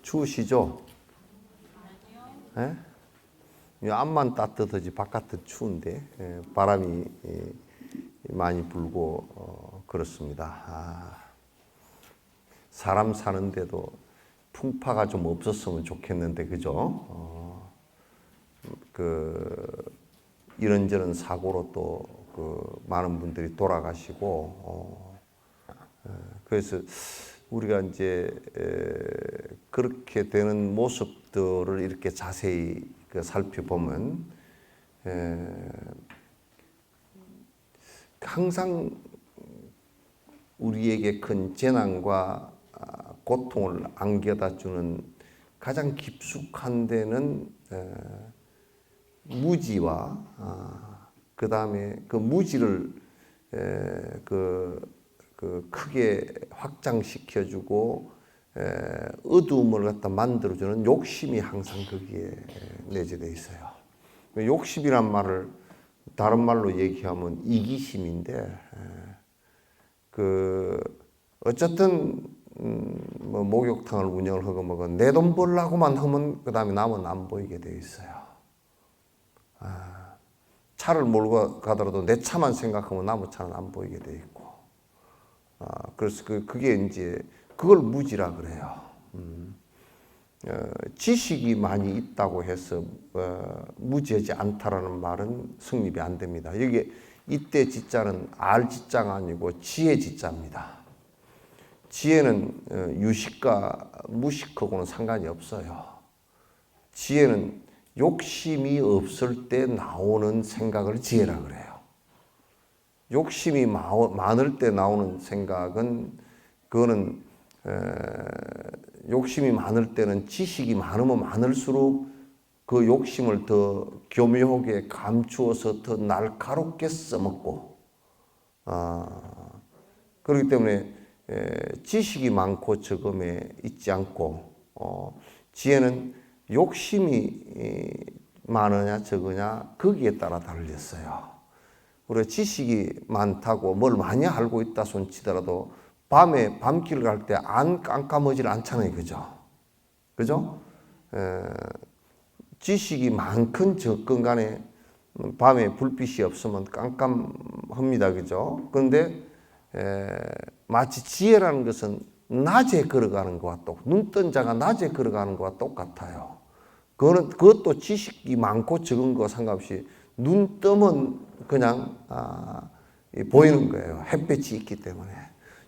추우시죠? 예? 안만 따뜻하지 바깥은 추운데 바람이 많이 불고 그렇습니다. 사람 사는데도 풍파가 좀 없었으면 좋겠는데 그죠? 이런저런 사고로 또 많은 분들이 돌아가시고 그래서 우리가 이제 그렇게 되는 모습들을 이렇게 자세히 살펴보면 항상 우리에게 큰 재난과 고통을 안겨다 주는 가장 깊숙한 데는 무지와 그 다음에 그 무지를 크게 확장시켜주고 어두움을 갖다 만들어주는 욕심이 항상 거기에 내재되어 있어요. 욕심이란 말을 다른 말로 얘기하면 이기심인데 어쨌든 뭐 목욕탕을 운영을 하고 뭐가 내 돈 벌라고만 하면 그 다음에 남은 안 보이게 되어 있어요. 차를 몰고 가더라도 내 차만 생각하면 나무 차는 안 보이게 되어 있고. 그래서 그게 이제 그걸 무지라 그래요. 지식이 많이 있다고 해서 무지하지 않다라는 말은 성립이 안 됩니다. 여기 이때 지자는 알 지자가 아니고 지혜 지자입니다. 지혜는 유식과 무식하고는 상관이 없어요. 지혜는 욕심이 없을 때 나오는 생각을 지혜라 그래요. 욕심이 많을 때 나오는 생각은 그거는 욕심이 많을 때는 지식이 많으면 많을수록 그 욕심을 더 교묘하게 감추어서 더 날카롭게 써먹고 그렇기 때문에 지식이 많고 적음에 있지 않고 지혜는 욕심이 많으냐 적으냐 거기에 따라 달렸어요. 우리가 지식이 많다고 뭘 많이 알고 있다 손치더라도 밤에 밤길 갈 때 안 깜깜하지 않잖아요. 그죠? 그죠? 지식이 많건 적건 간에 밤에 불빛이 없으면 깜깜합니다. 그죠? 그런데 마치 지혜라는 것은 낮에 걸어가는 것과 눈 뜬 자가 낮에 걸어가는 것과 똑같아요. 그것도 지식이 많고 적은 거 상관없이 눈 뜨면 그냥 보이는 거예요. 햇빛이 있기 때문에.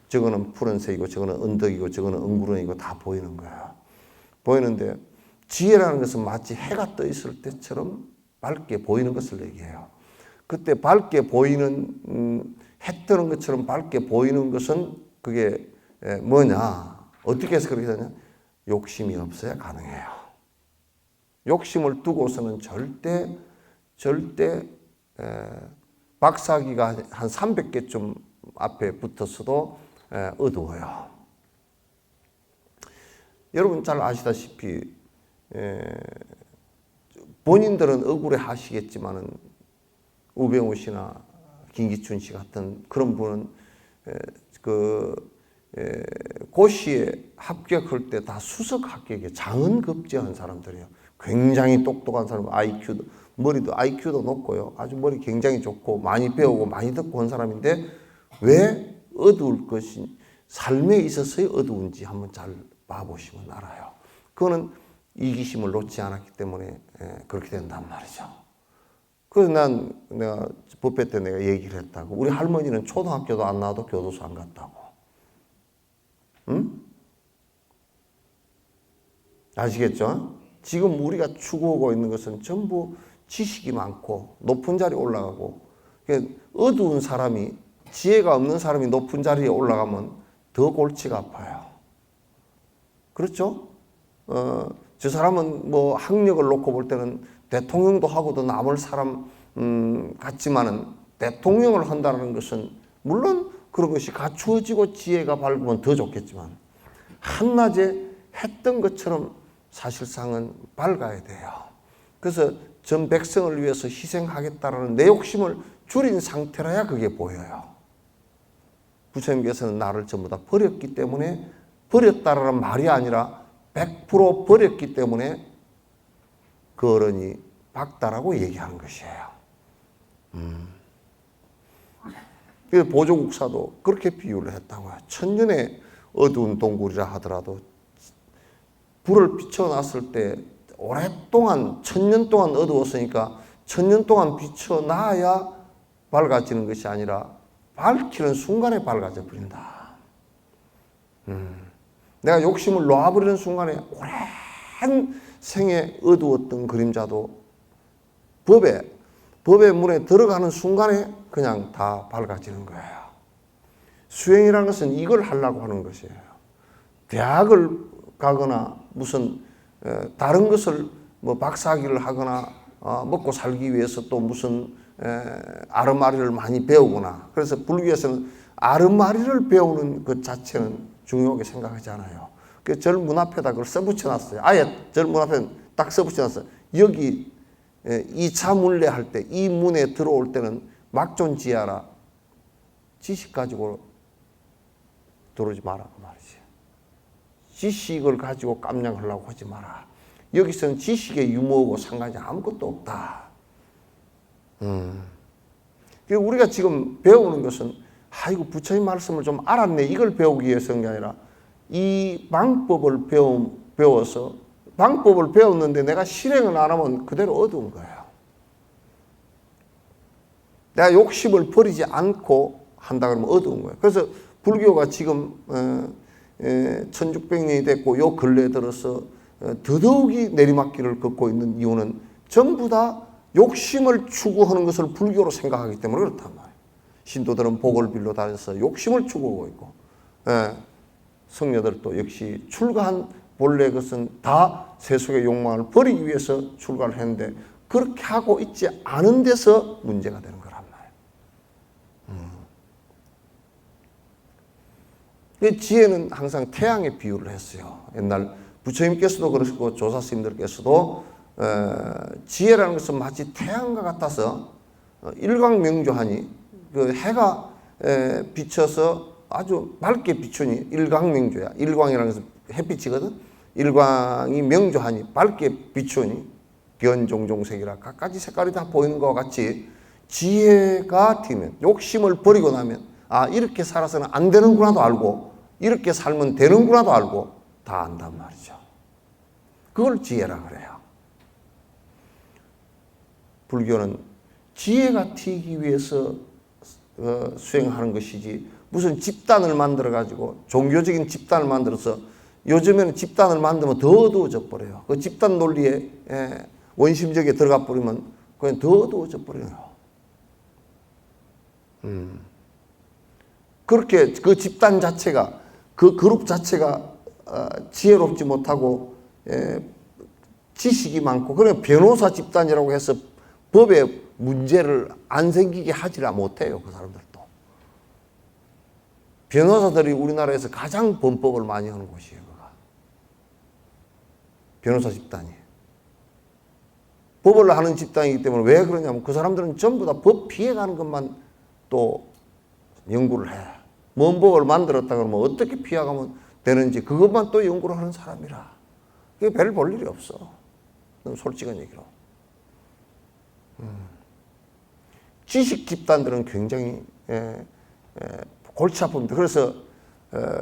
저거는 푸른색이고 저거는 언덕이고 저거는 엉구렁이고 다 보이는 거예요. 보이는데 지혜라는 것은 마치 해가 떠 있을 때처럼 밝게 보이는 것을 얘기해요. 그때 밝게 보이는 해 뜨는 것처럼 밝게 보이는 것은 그게 뭐냐? 어떻게 해서 그렇게 되냐? 욕심이 없어야 가능해요. 욕심을 두고서는 절대 박사기가 한 300개쯤 앞에 붙었어도 어두워요. 여러분 잘 아시다시피 본인들은 억울해 하시겠지만은 우병우 씨나 김기춘 씨 같은 그런 분은 고시에 합격할 때 다 수석 합격이에요. 장원급제한 사람들이에요. 굉장히 똑똑한 사람, IQ도 높고요. 아주 머리 굉장히 좋고 많이 배우고 많이 듣고 한 사람인데 왜 어두울 것이 삶에 있어서의 어두운지 한번 잘 봐보시면 알아요. 그거는 이기심을 놓지 않았기 때문에 그렇게 된단 말이죠. 그래서 내가 법회 때 내가 얘기를 했다고. 우리 할머니는 초등학교도 안 나와도 교도소 안 갔다고. 응? 아시겠죠? 지금 우리가 추구하고 있는 것은 전부 지식이 많고 높은 자리에 올라가고, 어두운 사람이, 지혜가 없는 사람이 높은 자리에 올라가면 더 골치가 아파요. 그렇죠? 저 사람은 뭐 학력을 놓고 볼 때는 대통령도 하고도 남을 사람 같지만은, 대통령을 한다는 것은 물론 그런 것이 갖추어지고 지혜가 밝으면 더 좋겠지만 한낮에 했던 것처럼 사실상은 밝아야 돼요. 그래서 전 백성을 위해서 희생하겠다라는 내 욕심을 줄인 상태라야 그게 보여요. 부처님께서는 나를 전부 다 버렸기 때문에, 버렸다라는 말이 아니라 100% 버렸기 때문에 그 어른이 박다라고 얘기하는 것이에요. 그래서 보조국사도 그렇게 비유를 했다고요. 천년의 어두운 동굴이라 하더라도 불을 비춰놨을 때 오랫동안, 1000년 동안 어두웠으니까 1000년 동안 비춰놔야 밝아지는 것이 아니라 밝히는 순간에 밝아져 버린다. 내가 욕심을 놓아버리는 순간에 오랜 생에 어두웠던 그림자도 법의 문에 들어가는 순간에 그냥 다 밝아지는 거예요. 수행이라는 것은 이걸 하려고 하는 것이에요. 대학을 가거나 무슨 다른 것을 뭐 박사학위를 하거나 먹고 살기 위해서 또 무슨 아르마리를 많이 배우거나, 그래서 불교에서는 아르마리를 배우는 것 자체는 중요하게 생각하지 않아요. 그 절 문 앞에다 그걸 써붙여놨어요. 아예 절 문 앞에 딱 써붙여놨어요. 여기 2차 문례 할 때 이 문에 들어올 때는 막존지하라. 지식 가지고 들어오지 마라 그 말이지. 지식을 가지고 깜냥하려고 하지 마라. 여기서는 지식의 유무하고 상관이 아무것도 없다. 우리가 지금 배우는 것은 아이고 부처님 말씀을 좀 알았네 이걸 배우기 위해서 한 게 아니라, 이 방법을 배워서 방법을 배웠는데 내가 실행을 안 하면 그대로 어두운 거예요. 내가 욕심을 버리지 않고 한다 그러면 어두운 거예요. 그래서 불교가 지금 1600년이 됐고 요 근래에 들어서 더더욱이 내리막길을 걷고 있는 이유는 전부 다 욕심을 추구하는 것을 불교로 생각하기 때문에 그렇단 말이에요. 신도들은 복을 빌러 다녀서 욕심을 추구하고 있고, 성녀들도 역시 출가한 본래 것은 다 세속의 욕망을 버리기 위해서 출가를 했는데 그렇게 하고 있지 않은 데서 문제가 되는 거란 말이에요. 지혜는 항상 태양에 비유를 했어요. 옛날 부처님께서도 그러시고 조사스님들께서도 지혜라는 것은 마치 태양과 같아서 일광명조하니, 그 해가 비쳐서 아주 밝게 비추니 일광명조야. 일광이라는 것은 햇빛이거든. 일광이 명조하니 밝게 비추니 견종종색이라 갖가지 색깔이 다 보이는 것과 같이 지혜가 튀면, 욕심을 버리고 나면 이렇게 살아서는 안 되는구나도 알고 이렇게 살면 되는구나도 알고 다 안단 말이죠. 그걸 지혜라 그래요. 불교는 지혜가 튀기 위해서 수행하는 것이지, 무슨 집단을 만들어 가지고 종교적인 집단을 만들어서, 요즘에는 집단을 만들면 더 어두워져 버려요. 그 집단 논리에 원심적에 들어가 버리면 그냥 더 어두워져 버려요. 그렇게 그 집단 자체가, 그 그룹 자체가 지혜롭지 못하고 지식이 많고, 그냥 변호사 집단이라고 해서 법에 문제를 안 생기게 하지를 못해요. 그 사람들도. 변호사들이 우리나라에서 가장 범법을 많이 하는 곳이에요. 그가. 변호사 집단이. 법을 하는 집단이기 때문에 왜 그러냐면 그 사람들은 전부 다 법 피해가는 것만 또 연구를 해. 먼 복을 만들었다 그러면 어떻게 피해가면 되는지 그것만 또 연구를 하는 사람이라. 그게 별 볼 일이 없어. 솔직한 얘기로. 지식 집단들은 굉장히 골치 아픕니다. 그래서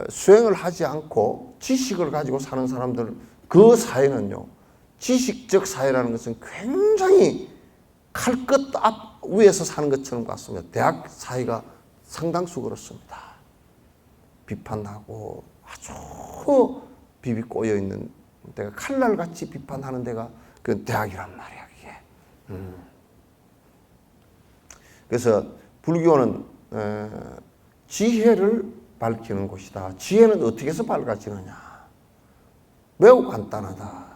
수행을 하지 않고 지식을 가지고 사는 사람들, 그 사회는요, 지식적 사회라는 것은 굉장히 칼 끝 앞 위에서 사는 것처럼 같습니다. 대학 사회가 상당수 그렇습니다. 비판하고 아주 비비 꼬여 있는 데가, 칼날같이 비판하는 데가 그 대학이란 말이야, 그게. 그래서 불교는 지혜를 밝히는 곳이다. 지혜는 어떻게 해서 밝아지느냐? 매우 간단하다.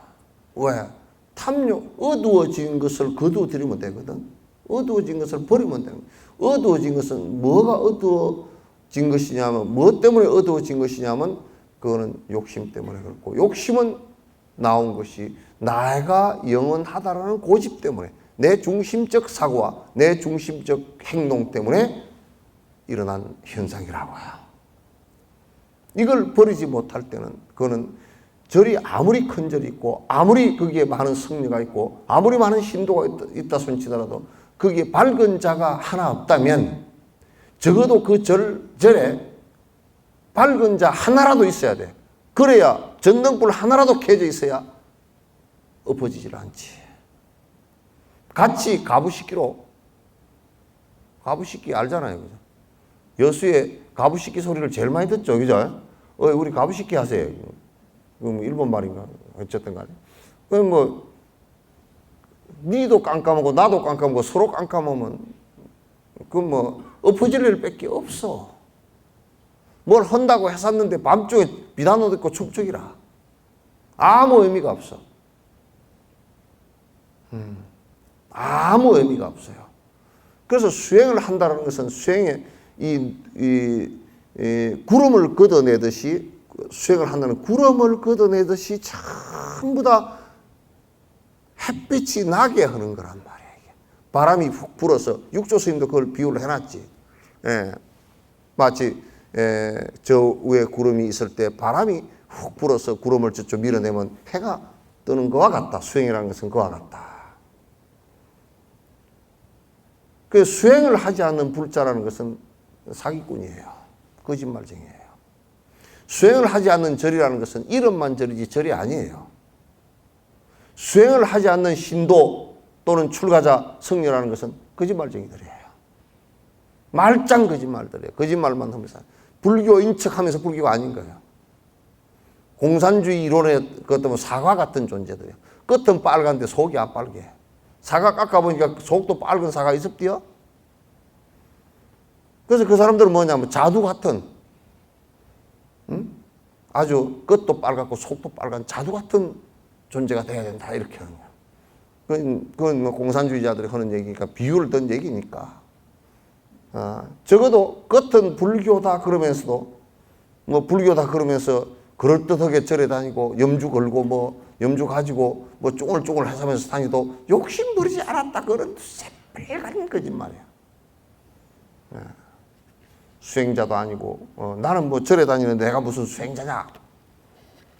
왜? 탐욕, 어두워진 것을 거두어들이면 되거든. 어두워진 것을 버리면 되는 거야. 어두워진 것은 뭐가 어두워진 것이냐면, 뭐 때문에 어두워진 것이냐면, 그거는 욕심 때문에 그렇고, 욕심은 나온 것이 나가 영원하다라는 고집 때문에, 내 중심적 사고와 내 중심적 행동 때문에 일어난 현상이라고요. 이걸 버리지 못할 때는, 그거는 절이 아무리 큰 절이 있고, 아무리 거기에 많은 성녀가 있고, 아무리 많은 신도가 있다 손치더라도 거기에 밝은 자가 하나 없다면, 적어도 그 절에 밝은 자 하나라도 있어야 돼. 그래야 전등불 하나라도 켜져 있어야 엎어지질 않지. 같이 가부식기로, 가부식기 알잖아요, 그죠? 여수의 가부식기 소리를 제일 많이 듣죠, 그죠? 우리 가부식기 하세요. 그럼 일본 말인가? 어쨌든 간에. 그럼 뭐, 니도 깜깜하고 나도 깜깜하고 서로 깜깜하면, 그건 뭐, 엎어질 일 밖에 없어. 뭘 한다고 했었는데 밤중에 비단옷 입고 축축이라. 아무 의미가 없어. 아무 의미가 없어요. 그래서 수행을 한다는 것은 수행에 구름을 걷어내듯이, 수행을 한다는 구름을 걷어내듯이 전부 다 햇빛이 나게 하는 거란 말이에요. 바람이 훅 불어서, 육조 스님도 그걸 비유를 해놨지. 마치 저 위에 구름이 있을 때 바람이 훅 불어서 구름을 저쪽 밀어내면 해가 뜨는 것과 같다. 수행이라는 것은 그와 같다. 그 수행을 하지 않는 불자라는 것은 사기꾼이에요. 거짓말쟁이에요. 수행을 하지 않는 절이라는 것은 이름만 절이지 절이 아니에요. 수행을 하지 않는 신도 또는 출가자, 성녀라는 것은 거짓말쟁이들이에요. 말짱 거짓말들이에요. 거짓말만 하면서 불교인 척하면서 불교가 아닌 거예요. 공산주의 이론의 그 사과 같은 존재들이에요. 끝은 빨간데 속이 안 빨개. 사과 깎아보니까 속도 빨간 사과 있었디요? 그래서 그 사람들은 뭐냐면 자두 같은, 아주 끝도 빨갛고 속도 빨간 자두 같은 존재가 돼야 된다, 이렇게 하는 거야. 그건 뭐 공산주의자들이 하는 얘기니까, 비유를 든 얘기니까. 적어도 끝은 불교다 그러면서도, 뭐 불교다 그러면서 그럴듯하게 절에 다니고 염주 걸고 뭐 염주 가지고 뭐 쫑글쫑글 해서면서 다니도 욕심 부리지 않았다, 그런 새빨간 거짓말이야. 수행자도 아니고, 나는 뭐 절에 다니는데 내가 무슨 수행자냐?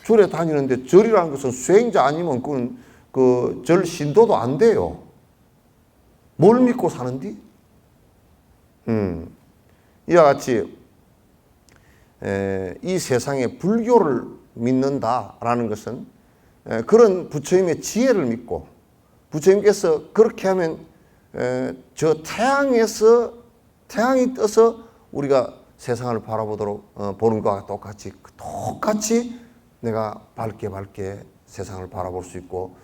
절에 다니는데, 절이라는 것은 수행자 아니면 그건 그 절 신도도 안 돼요. 뭘 믿고 사는디? 이와 같이 이 세상에 불교를 믿는다라는 것은 그런 부처님의 지혜를 믿고, 부처님께서 그렇게 하면 저 태양이 떠서 우리가 세상을 바라보도록 보는 것과 똑같이 내가 밝게 세상을 바라볼 수 있고,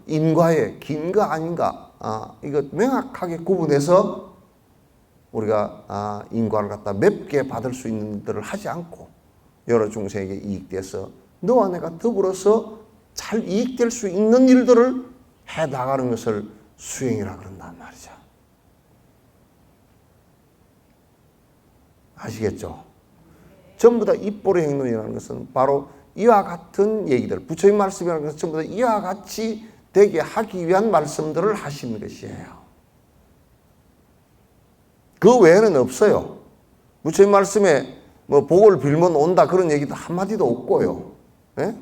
인과의 긴가 아닌가, 이거 명확하게 구분해서 우리가 인과를 갖다 맵게 받을 수 있는 일들을 하지 않고 여러 중생에게 이익돼서 너와 내가 더불어서 잘 이익될 수 있는 일들을 해 나가는 것을 수행이라 그런단 말이죠. 아시겠죠? 전부 다 입보의 행동이라는 것은 바로 이와 같은 얘기들, 부처님 말씀이라는 것은 전부 다 이와 같이 되게 하기 위한 말씀들을 하시는 것이에요. 그 외에는 없어요. 부처님 말씀에 뭐 복을 빌면 온다 그런 얘기도 한마디도 없고요. 예?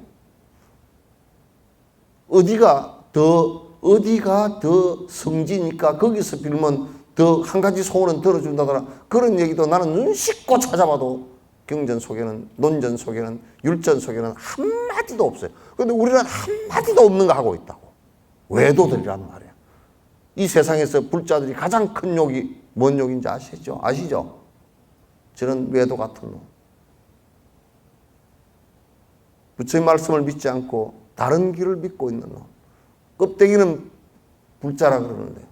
어디가 더 성지니까 거기서 빌면 더 한 가지 소원은 들어준다더라. 그런 얘기도 나는 눈 씻고 찾아봐도 경전 속에는, 논전 속에는, 율전 속에는 한마디도 없어요. 그런데 우리는 한마디도 없는 거 하고 있다고. 외도들이란 말이야. 이 세상에서 불자들이 가장 큰 욕이 뭔 욕인지 아시죠? 아시죠? 저런 외도 같은 놈. 부처의 말씀을 믿지 않고 다른 길을 믿고 있는 놈. 껍데기는 불자라 그러는데,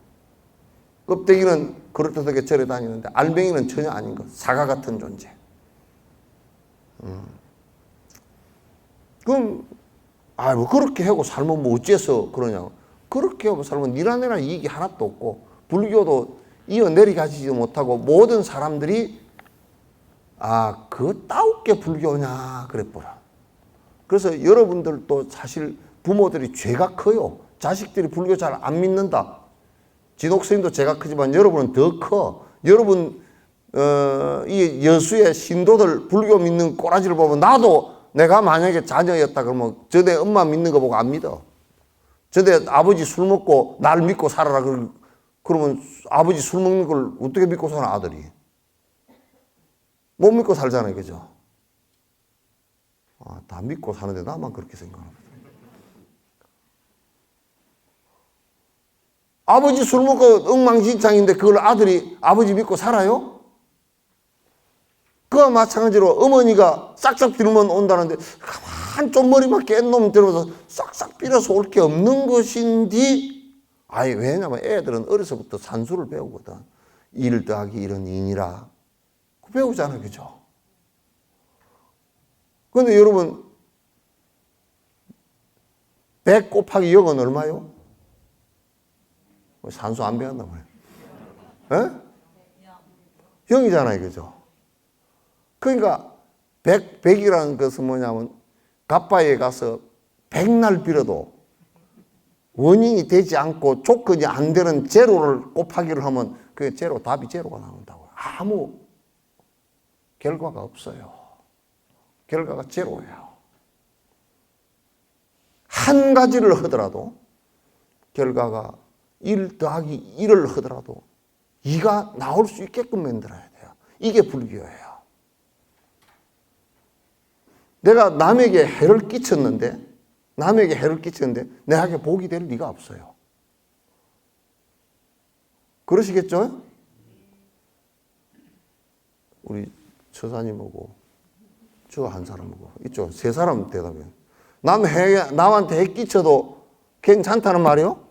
껍데기는 그렇듯하게 절에 다니는데 알맹이는 전혀 아닌 것. 사과 같은 존재. 그럼 뭐 그렇게 하고 살면 뭐 어째서 그러냐고. 그렇게 하고 살면 니나내나 이익이 하나도 없고, 불교도 이어내려가지도 못하고, 모든 사람들이 그거 따숩게 불교냐 그랬보라. 그래서 여러분들도 사실 부모들이 죄가 커요. 자식들이 불교 잘 안 믿는다. 지독스님도 죄가 크지만 여러분은 더 커. 여러분 이 여수의 신도들 불교 믿는 꼬라지를 보면, 나도 내가 만약에 자녀였다 그러면 저대 엄마 믿는 거 보고 안 믿어. 저대 아버지 술 먹고 날 믿고 살아라 그러면 아버지 술 먹는 걸 어떻게 믿고 사나 아들이. 못 믿고 살잖아요. 그죠? 다 믿고 사는데 나만 그렇게 생각합니다. 아버지 술 먹고 엉망진창인데 그걸 아들이 아버지 믿고 살아요? 그와 마찬가지로 어머니가 싹싹 빌면 온다는데 가만 좀 머리만 깬 놈 들어서 싹싹 빌어서 올 게 없는 것인지. 왜냐면 애들은 어려서부터 산수를 배우거든. 1 더하기 1은 2니라 배우잖아요. 그죠? 그런데 여러분 100 곱하기 0은 얼마요? 산수 안 배웠나 봐요. 0이잖아요. 그죠? 그러니까 100이라는 것은 뭐냐면 갑바에 가서 100날 빌어도 원인이 되지 않고 조건이 안 되는 제로를 곱하기를 하면 그게 제로, 답이 제로가 나온다고요. 아무 결과가 없어요. 결과가 제로예요. 한 가지를 하더라도 결과가 1 더하기 1을 하더라도 2가 나올 수 있게끔 만들어야 돼요. 이게 불교예요. 내가 남에게 해를 끼쳤는데 내게 복이 될 리가 없어요. 그러시겠죠? 우리 처사님하고 저 한 사람하고 이쪽 세 사람 대답해요. 남한테 해 끼쳐도 괜찮다는 말이요?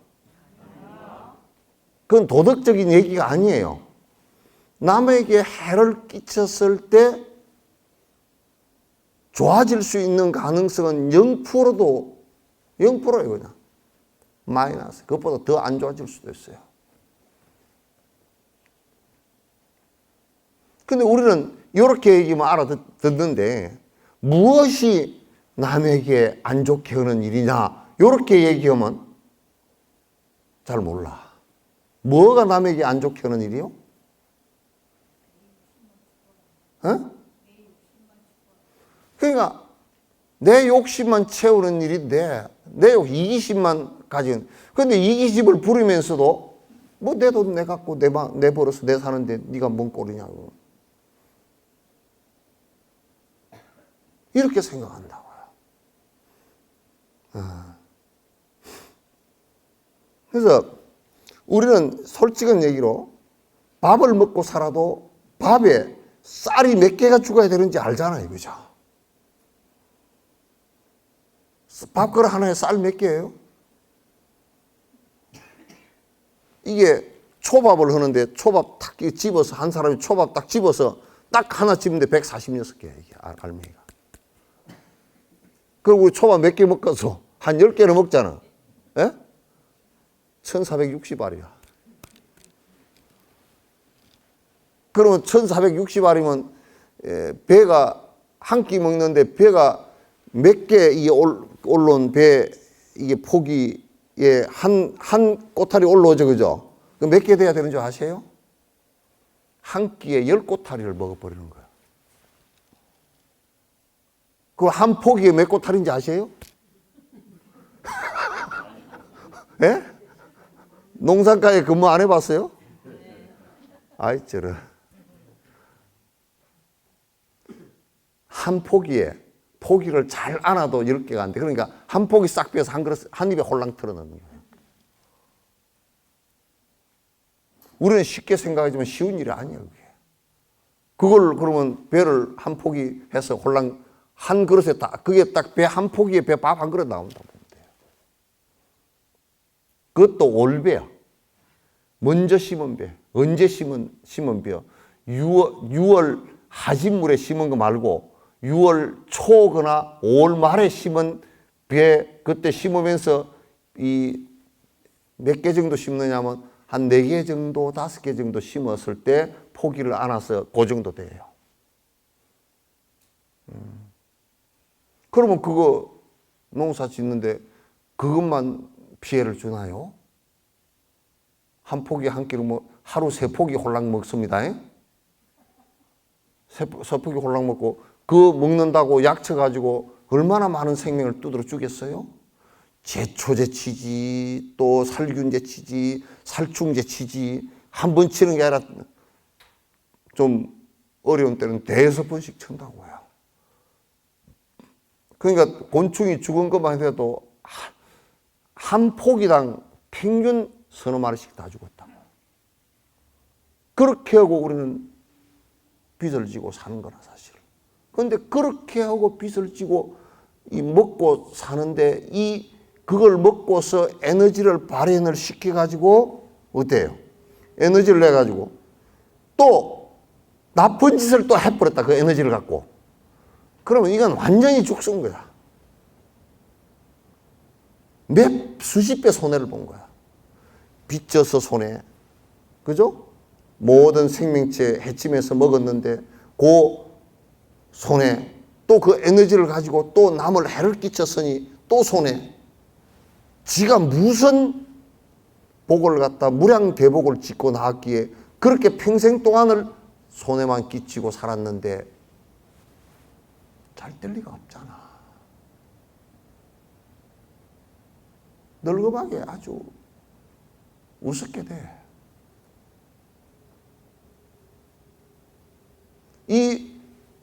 그건 도덕적인 얘기가 아니에요. 남에게 해를 끼쳤을 때 좋아질 수 있는 가능성은 0%예요. 그냥 마이너스. 그것보다 더 안 좋아질 수도 있어요. 근데 우리는 이렇게 얘기만 알아듣는데 무엇이 남에게 안 좋게 하는 일이냐 이렇게 얘기하면 잘 몰라. 뭐가 남에게 안 좋게 하는 일이요? 그러니까 내 욕심만 채우는 일인데 내 이기심만 가진. 그런데 이기심을 부리면서도 뭐 내 돈 내 갖고 내 벌어서 내 사는데 네가 뭔 꼴이냐고 이렇게 생각한다고요. 그래서 우리는 솔직한 얘기로 밥을 먹고 살아도 밥에 쌀이 몇 개가 죽어야 되는지 알잖아요. 그죠? 밥그릇 하나에 쌀 몇 개예요? 이게 초밥을 하는데 초밥 딱 집어서 한 사람이 초밥 딱 집어서 딱 하나 집는데 146개야 이게 알맹이가. 그리고 우리 초밥 몇 개 먹어서 한 10개를 먹잖아. 예? 1460알이야. 그러면 1460알이면 배가 한 끼 먹는데 배가 몇 개 이게 올라온 배 이게 폭이 한 꼬타리 올라오죠. 그죠? 그 몇 개 돼야 되는 줄 아세요? 한 끼에 10꼬타리를 먹어버리는 거야. 그 한 포기에 몇 꼬탈인지 아세요? 예? 농산가에 근무 안 해봤어요? 아이, 저런. 한 포기에, 포기를 잘 안아도 10개가 안 돼. 그러니까 한 포기 싹 빼서 한 그릇, 한 입에 홀랑 털어넣는 거예요. 우리는 쉽게 생각하지만 쉬운 일이 아니에요, 그게. 그걸 그러면 배를 한 포기 해서 홀랑 한 그릇에 딱, 그게 딱 배 한 포기에 배 밥 한 그릇 나온다고 보면 돼요. 그것도 올배야. 먼저 심은 배. 언제 심은 배요? 6월 하진물에 심은 거 말고 6월 초거나 5월 말에 심은 배, 그때 심으면서 이 몇 개 정도 심느냐면 한 4개 정도, 5개 정도 심었을 때 포기를 안아서 그 정도 돼요. 그러면 그거 농사 짓는데 그것만 피해를 주나요? 한 포기 한 끼로 뭐 하루 3포기 홀랑 먹습니다. 3포기 홀랑 먹고 그 먹는다고 약쳐 가지고 얼마나 많은 생명을 두드려 주겠어요? 제초제 치지, 또 살균제 치지, 살충제 치지, 한 번 치는 게 아니라 좀 어려운 때는 5번씩 친다고요. 그러니까 곤충이 죽은 것만 해도 한 포기당 평균 서너 마리씩 다 죽었다. 그렇게 하고 우리는 빚을 지고 사는 거라 사실. 그런데 그렇게 하고 빚을 지고 이 먹고 사는데 그걸 먹고서 에너지를 발현을 시켜가지고 어때요? 에너지를 내가지고 또 나쁜 짓을 또 해버렸다. 그 에너지를 갖고. 그러면 이건 완전히 죽순 거야. 수십 배 손해를 본 거야. 빚져서 손해. 그죠? 모든 생명체 해치면서 먹었는데 그 손해. 또 그 에너지를 가지고 또 남을 해를 끼쳤으니 또 손해. 지가 무슨 복을 갖다 무량대복을 짓고 나왔기에 그렇게 평생 동안을 손해만 끼치고 살았는데 잘 될 리가 없잖아. 늙어가게 아주 우습게 돼. 이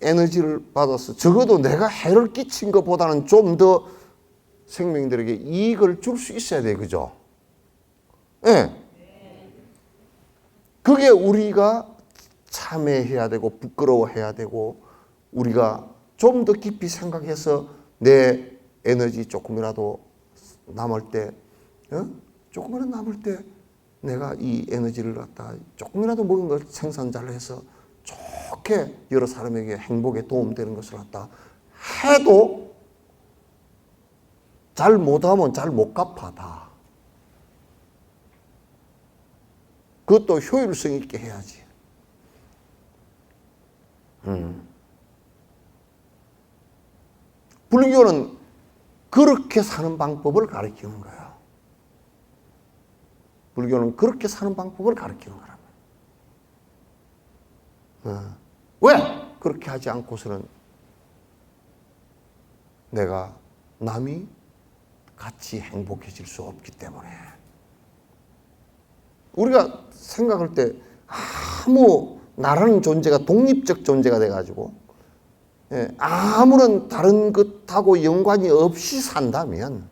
에너지를 받아서 적어도 내가 해를 끼친 것보다는 좀 더 생명들에게 이익을 줄 수 있어야 돼. 그죠? 예. 네. 그게 우리가 참회해야 되고 부끄러워해야 되고 우리가 좀 더 깊이 생각해서 내 에너지 조금이라도 남을 때, 조금이라도 남을 때 내가 이 에너지를 갖다 조금이라도 먹은 걸 생산 잘 해서 좋게 여러 사람에게 행복에 도움되는 것을 갖다 해도 잘 못하면 잘 못 갚아 다. 그것도 효율성 있게 해야지. 불교는 그렇게 사는 방법을 가르치는 거예요. 불교는 그렇게 사는 방법을 가르치는 거라면. 왜? 그렇게 하지 않고서는 내가 남이 같이 행복해질 수 없기 때문에. 우리가 생각할 때 아무 나라는 존재가 독립적 존재가 돼가지고 아무런 다른 것하고 연관이 없이 산다면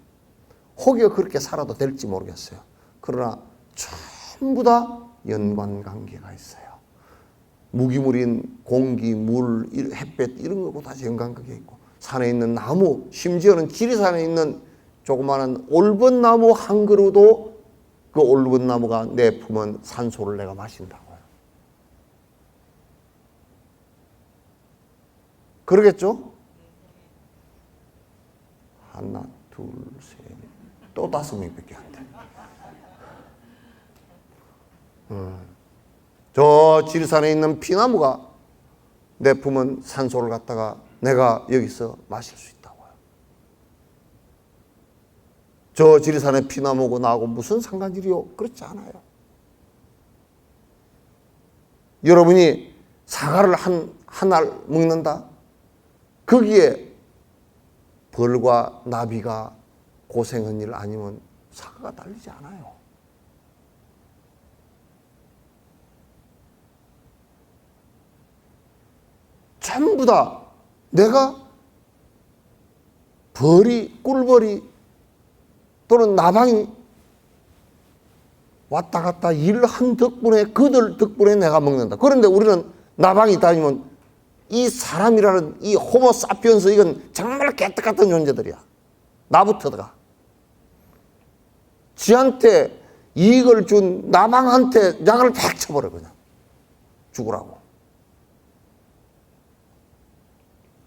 혹여 그렇게 살아도 될지 모르겠어요. 그러나 전부 다 연관관계가 있어요. 무기물인 공기, 물, 햇볕 이런 것보다 연관관계 있고 산에 있는 나무, 심지어는 지리산에 있는 조그마한 올번나무 한 그루도 그 올번나무가 내품은 산소를 내가 마신다고요. 그러겠죠? 하나, 둘, 셋, 또 5명밖에 안 돼. 저 지리산에 있는 피나무가 내품은 산소를 갖다가 내가 여기서 마실 수 있다고요. 저 지리산에 피나무고 나하고 무슨 상관이요? 그렇지 않아요. 여러분이 사과를 한 알 먹는다? 거기에 벌과 나비가 고생한 일 아니면 사과가 달리지 않아요. 전부 다 내가 꿀벌이 또는 나방이 왔다 갔다 일한 덕분에 그들 덕분에 내가 먹는다. 그런데 우리는 나방이 다니면 이 사람이라는 이 호모 사피엔스 이건 정말 개떡 같은 존재들이야. 나부터가. 지한테 이익을 준 나방한테 약을 팍 쳐버려 그냥. 죽으라고.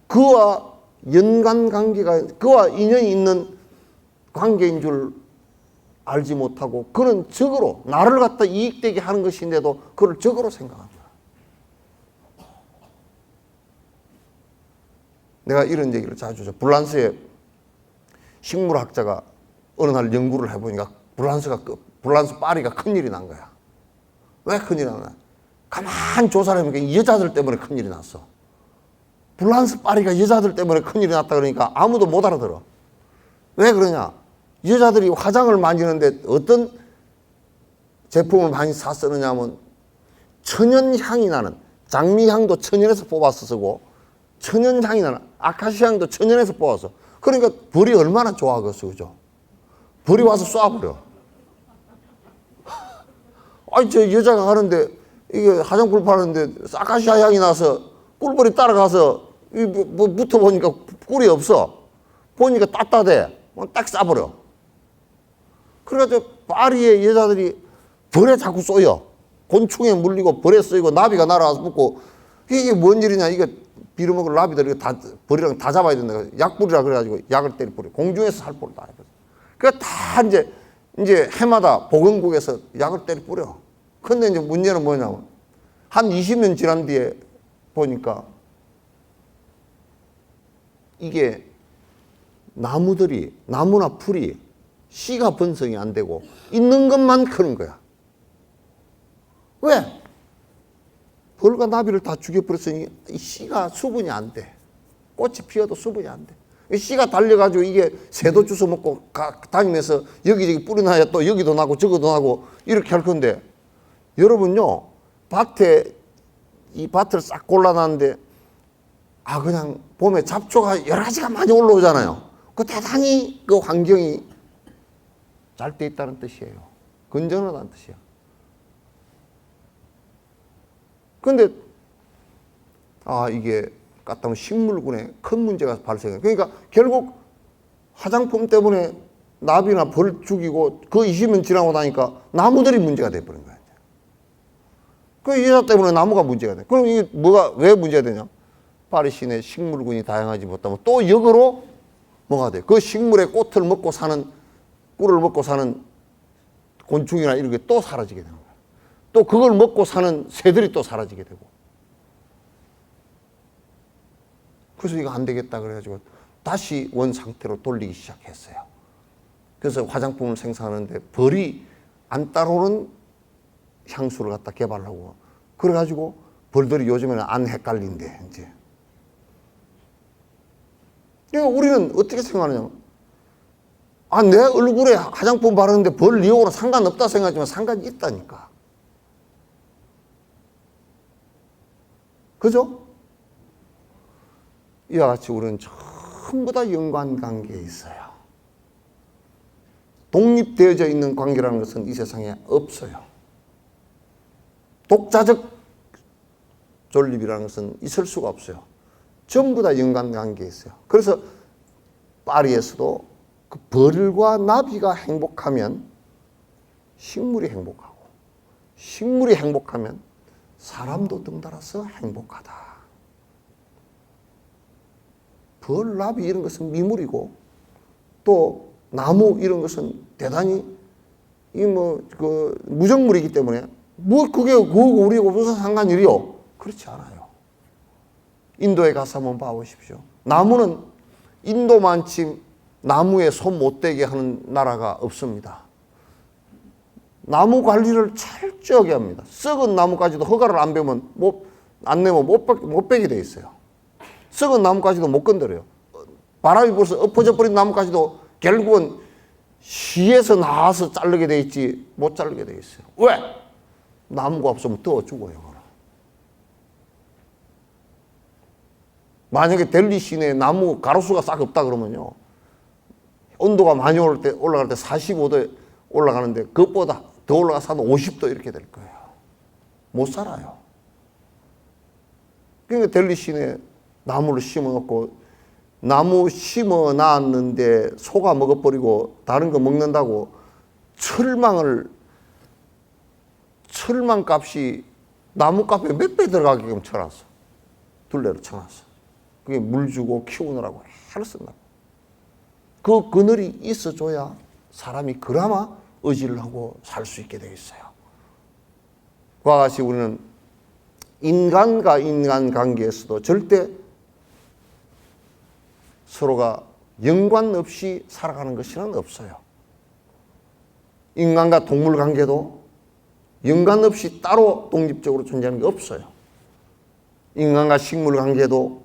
그와 연관관계가 그와 인연이 있는 관계인 줄 알지 못하고 그는 적으로 나를 갖다 이익되게 하는 것인데도 그를 적으로 생각합니다. 내가 이런 얘기를 자주 하죠. 불란스의 식물학자가 어느 날 연구를 해보니까 불란스 파리가 큰일이 난 거야. 왜 큰일이 났나? 가만 조사를 해보니까 여자들 때문에 큰일이 났어. 불란스 파리가 여자들 때문에 큰일이 났다 그러니까 아무도 못 알아들어. 왜 그러냐? 여자들이 화장을 많이 하는데 어떤 제품을 많이 사 쓰느냐 하면 천연향이 나는 장미향도 천연에서 뽑아서 쓰고 천연향이 나는 아카시아향도 천연에서 뽑아서 그러니까 벌이 얼마나 좋아하겠어. 그죠? 벌이 와서 쏴버려. 아니 저 여자가 가는데 이게 화장품 파는데 아카시아 향이 나서 꿀벌이 따라가서 뭐 붙어보니까 꿀이 없어. 보니까 따뜻해. 딱 쏴버려. 그래가지고 파리의 여자들이 벌에 자꾸 쏘여. 곤충에 물리고 벌에 쏘이고 나비가 날아와서 붙고 이게 뭔 일이냐. 이게 빌어먹을 나비들 이거 다 벌이랑 다 잡아야 된다. 약불이라 그래가지고 약을 때려 뿌려. 공중에서 살포를 다 해버려. 그러니까 다 이제 해마다 보건국에서 약을 때려 뿌려. 근데 이제 문제는 뭐냐면 한 20년 지난 뒤에 보니까 이게 나무나 풀이 씨가 번성이 안 되고 있는 것만 크는 거야. 왜? 벌과 나비를 다 죽여버렸으니 이 씨가 수분이 안 돼. 꽃이 피어도 수분이 안 돼. 이 씨가 달려가지고 이게 새도 주워 먹고 다니면서 여기저기 뿌려놔야 또 여기도 나고 저기도 나고 이렇게 할 건데 여러분요 이 밭을 싹 골라놨는데 그냥 봄에 잡초가 여러 가지가 많이 올라오잖아요. 그 대단히 그 환경이 잘 돼 있다는 뜻이에요. 건전하다는 뜻이에요. 근데 이게 까딱하면 식물군에 큰 문제가 발생해요. 그러니까 결국 화장품 때문에 나비나 벌 죽이고 그 20년 지나고 나니까 나무들이 문제가 돼버린 거예요. 그 여자 때문에 나무가 문제가 돼. 그럼 이게 왜 문제가 되냐? 파리 시내 식물군이 다양하지 못하면 또 역으로 뭐가 돼? 그 식물의 꿀을 먹고 사는 곤충이나 이런 게 또 사라지게 되는 거야. 또 그걸 먹고 사는 새들이 또 사라지게 되고. 그래서 이거 안 되겠다 그래가지고 다시 원 상태로 돌리기 시작했어요. 그래서 화장품을 생산하는데 벌이 안 따라오는 향수를 갖다 개발하고 그래가지고 벌들이 요즘에는 안 헷갈린대 이제. 그러니까 우리는 어떻게 생각하느냐? 내 얼굴에 화장품 바르는데 벌 리용으로 상관없다 생각하지만 상관이 있다니까. 그죠? 이와 같이 우리는 전부 다 연관관계에 있어요. 독립되어져 있는 관계라는 것은 이 세상에 없어요. 독자적 존립이라는 것은 있을 수가 없어요. 전부 다 연관관계에 있어요. 그래서 파리에서도 그 벌과 나비가 행복하면 식물이 행복하고 식물이 행복하면 사람도 덩달아서 행복하다. 벌, 나비 이런 것은 미물이고 또 나무 이런 것은 대단히 무정물이기 때문에 그게 우리하고 무슨 상관이요? 그렇지 않아요. 인도에 가서 한번 봐보십시오. 나무는 인도만치 나무에 손 못 대게 하는 나라가 없습니다. 나무 관리를 철저하게 합니다. 썩은 나무까지도 허가를 안 내면 못 빼게 돼 있어요. 썩은 나무까지도 못 건드려요. 바람이 불어서 엎어져 버린 나뭇가지도 결국은 시에서 나와서 자르게 돼 있지 못 자르게 돼 있어요. 왜? 나무가 없으면 더 죽어요. 만약에 델리 시내에 나무 가로수가 싹 없다 그러면요, 온도가 많이 올라갈 때 45도에 올라가는데 그것보다 더 올라가서 한 50도 이렇게 될 거예요. 못 살아요. 그러니까 델리 시내에 나무를 심어놓고 나무 심어 놨는데 소가 먹어버리고 다른 거 먹는다고 철망 값이 나무 값에 몇 배 들어가게끔 쳐놨어. 둘레로 쳐놨어. 그게 물 주고 키우느라고 애를 쓴다고. 그 그늘이 있어줘야 사람이 그나마 의지를 하고 살 수 있게 되어 있어요. 그와 같이 우리는 인간과 인간 관계에서도 절대 서로가 연관 없이 살아가는 것이란 없어요. 인간과 동물 관계도 연관 없이 따로 독립적으로 존재하는 게 없어요. 인간과 식물 관계도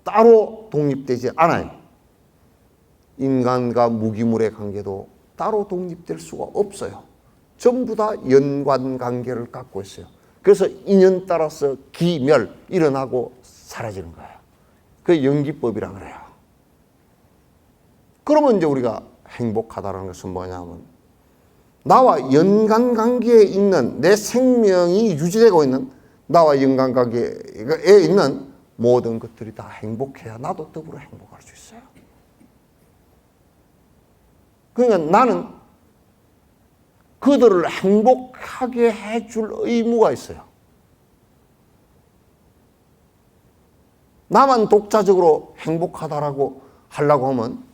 따로 독립되지 않아요. 인간과 무기물의 관계도 따로 독립될 수가 없어요. 전부 다 연관 관계를 갖고 있어요. 그래서 인연 따라서 기멸 일어나고 사라지는 거예요. 그 연기법이라 그래요. 그러면 이제 우리가 행복하다는 것은 뭐냐면 나와 연관 관계에 있는 내 생명이 유지되고 있는 나와 연관 관계에 있는 모든 것들이 다 행복해야 나도 더불어 행복할 수 있어요. 그러니까 나는 그들을 행복하게 해줄 의무가 있어요. 나만 독자적으로 행복하다라고 하려고 하면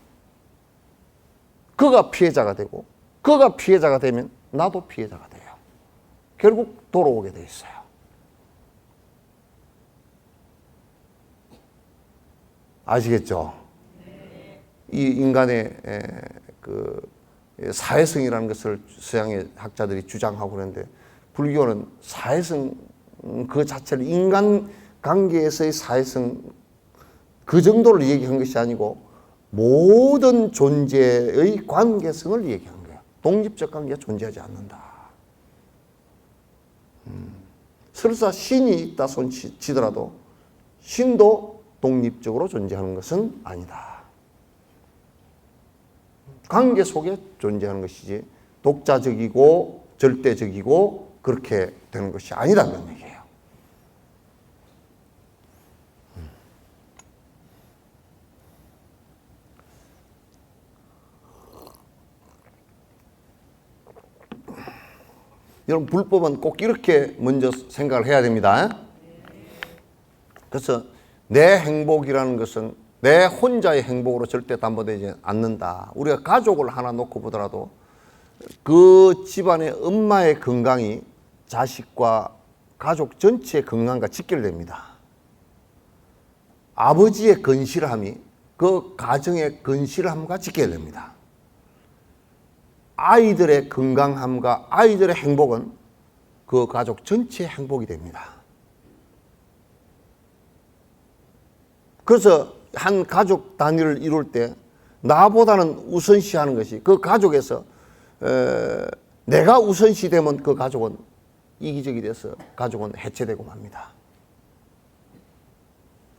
그가 피해자가 되고 그가 피해자가 되면 나도 피해자가 돼요. 결국 돌아오게 돼 있어요. 아시겠죠? 이 인간의 그 사회성이라는 것을 서양의 학자들이 주장하고 그러는데 불교는 사회성 그 자체를 인간 관계에서의 사회성 그 정도를 얘기한 것이 아니고 모든 존재의 관계성을 얘기한 거예요. 독립적 관계가 존재하지 않는다. 설사 신이 있다 손치더라도 신도 독립적으로 존재하는 것은 아니다. 관계 속에 존재하는 것이지 독자적이고 절대적이고 그렇게 되는 것이 아니다 그런 얘기예요. 여러분 불법은 꼭 이렇게 먼저 생각을 해야 됩니다. 그래서 내 행복이라는 것은 내 혼자의 행복으로 절대 담보되지 않는다. 우리가 가족을 하나 놓고 보더라도 그 집안의 엄마의 건강이 자식과 가족 전체의 건강과 직결됩니다. 아버지의 건실함이 그 가정의 건실함과 직결됩니다. 아이들의 건강함과 아이들의 행복은 그 가족 전체의 행복이 됩니다. 그래서 한 가족 단위를 이룰 때 나보다는 우선시하는 것이 그 가족에서 내가 우선시 되면 그 가족은 이기적이 돼서 가족은 해체되고 맙니다.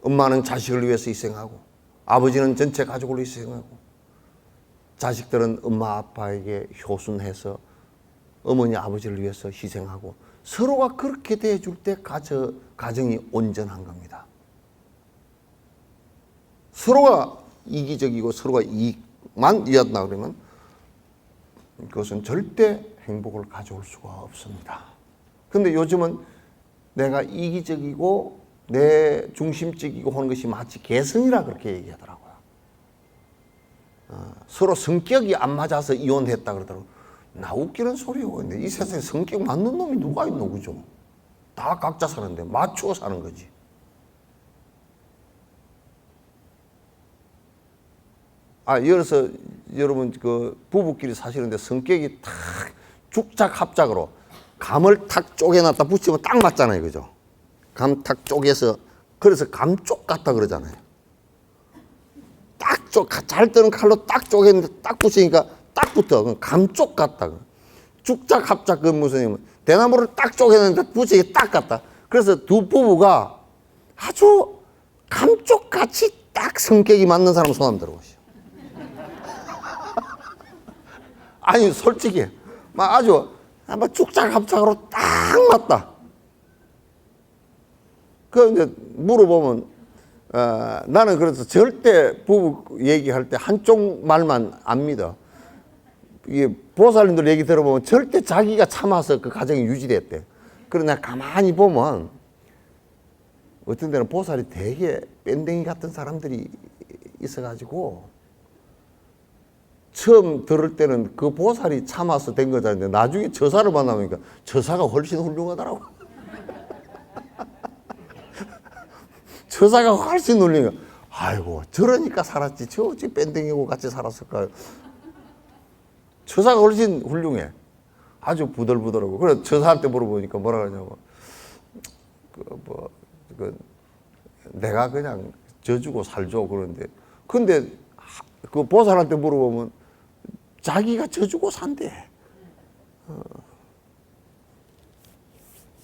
엄마는 자식을 위해서 희생하고 아버지는 전체 가족을 위해서 희생하고 자식들은 엄마 아빠에게 효순해서 어머니 아버지를 위해서 희생하고 서로가 그렇게 대해줄 때 가정이 온전한 겁니다. 서로가 이기적이고 서로가 이익만 이어한다 그러면 그것은 절대 행복을 가져올 수가 없습니다. 그런데 요즘은 내가 이기적이고 내 중심적이고 하는 것이 마치 개성이라 그렇게 얘기하더라고요. 서로 성격이 안 맞아서 이혼했다 그러더라고요. 나 웃기는 소리요. 근데 이 세상에 성격 맞는 놈이 누가 있노, 그죠? 다 각자 사는데 맞추어 사는 거지. 예를 들어서 여러분 그 부부끼리 사시는데 성격이 탁 죽작 합작으로 감을 탁 쪼개놨다 붙이면 딱 맞잖아요, 그죠? 감 탁 쪼개서 그래서 감쪽 같다 그러잖아요. 딱 잘 뜨는 칼로 딱 쪼개는데 딱 붙이니까 딱 붙어. 감쪽 같다. 죽작 합작 그 무슨 대나무를 딱 쪼개는데 붙이기 딱 같다. 그래서 두 부부가 아주 감쪽같이 딱 성격이 맞는 사람 손 한번 들어보시오. 아니 솔직히 막 아주 한번 죽작 합작으로 딱 맞다. 그 이제 물어보면 나는 그래서 절대 부부 얘기할 때 한쪽 말만 안 믿어. 이게 보살님들 얘기 들어보면 절대 자기가 참아서 그 가정이 유지됐대. 그러나 가만히 보면 어떤 데는 보살이 되게 뺀댕이 같은 사람들이 있어가지고 처음 들을 때는 그 보살이 참아서 된 거잖아요. 나중에 저사를 만나보니까 저사가 훨씬 훌륭하더라고. 저사가 훨씬 훌륭해. 아이고 저러니까 살았지. 저 어찌 뺀댕이고 같이 살았을까요? 저사가 훨씬 훌륭해. 아주 부들부들하고. 그래서 저사한테 물어보니까 뭐라 그러냐면 내가 그냥 져주고 살죠. 그런데 근데 그 보살한테 물어보면 자기가 져주고 산대.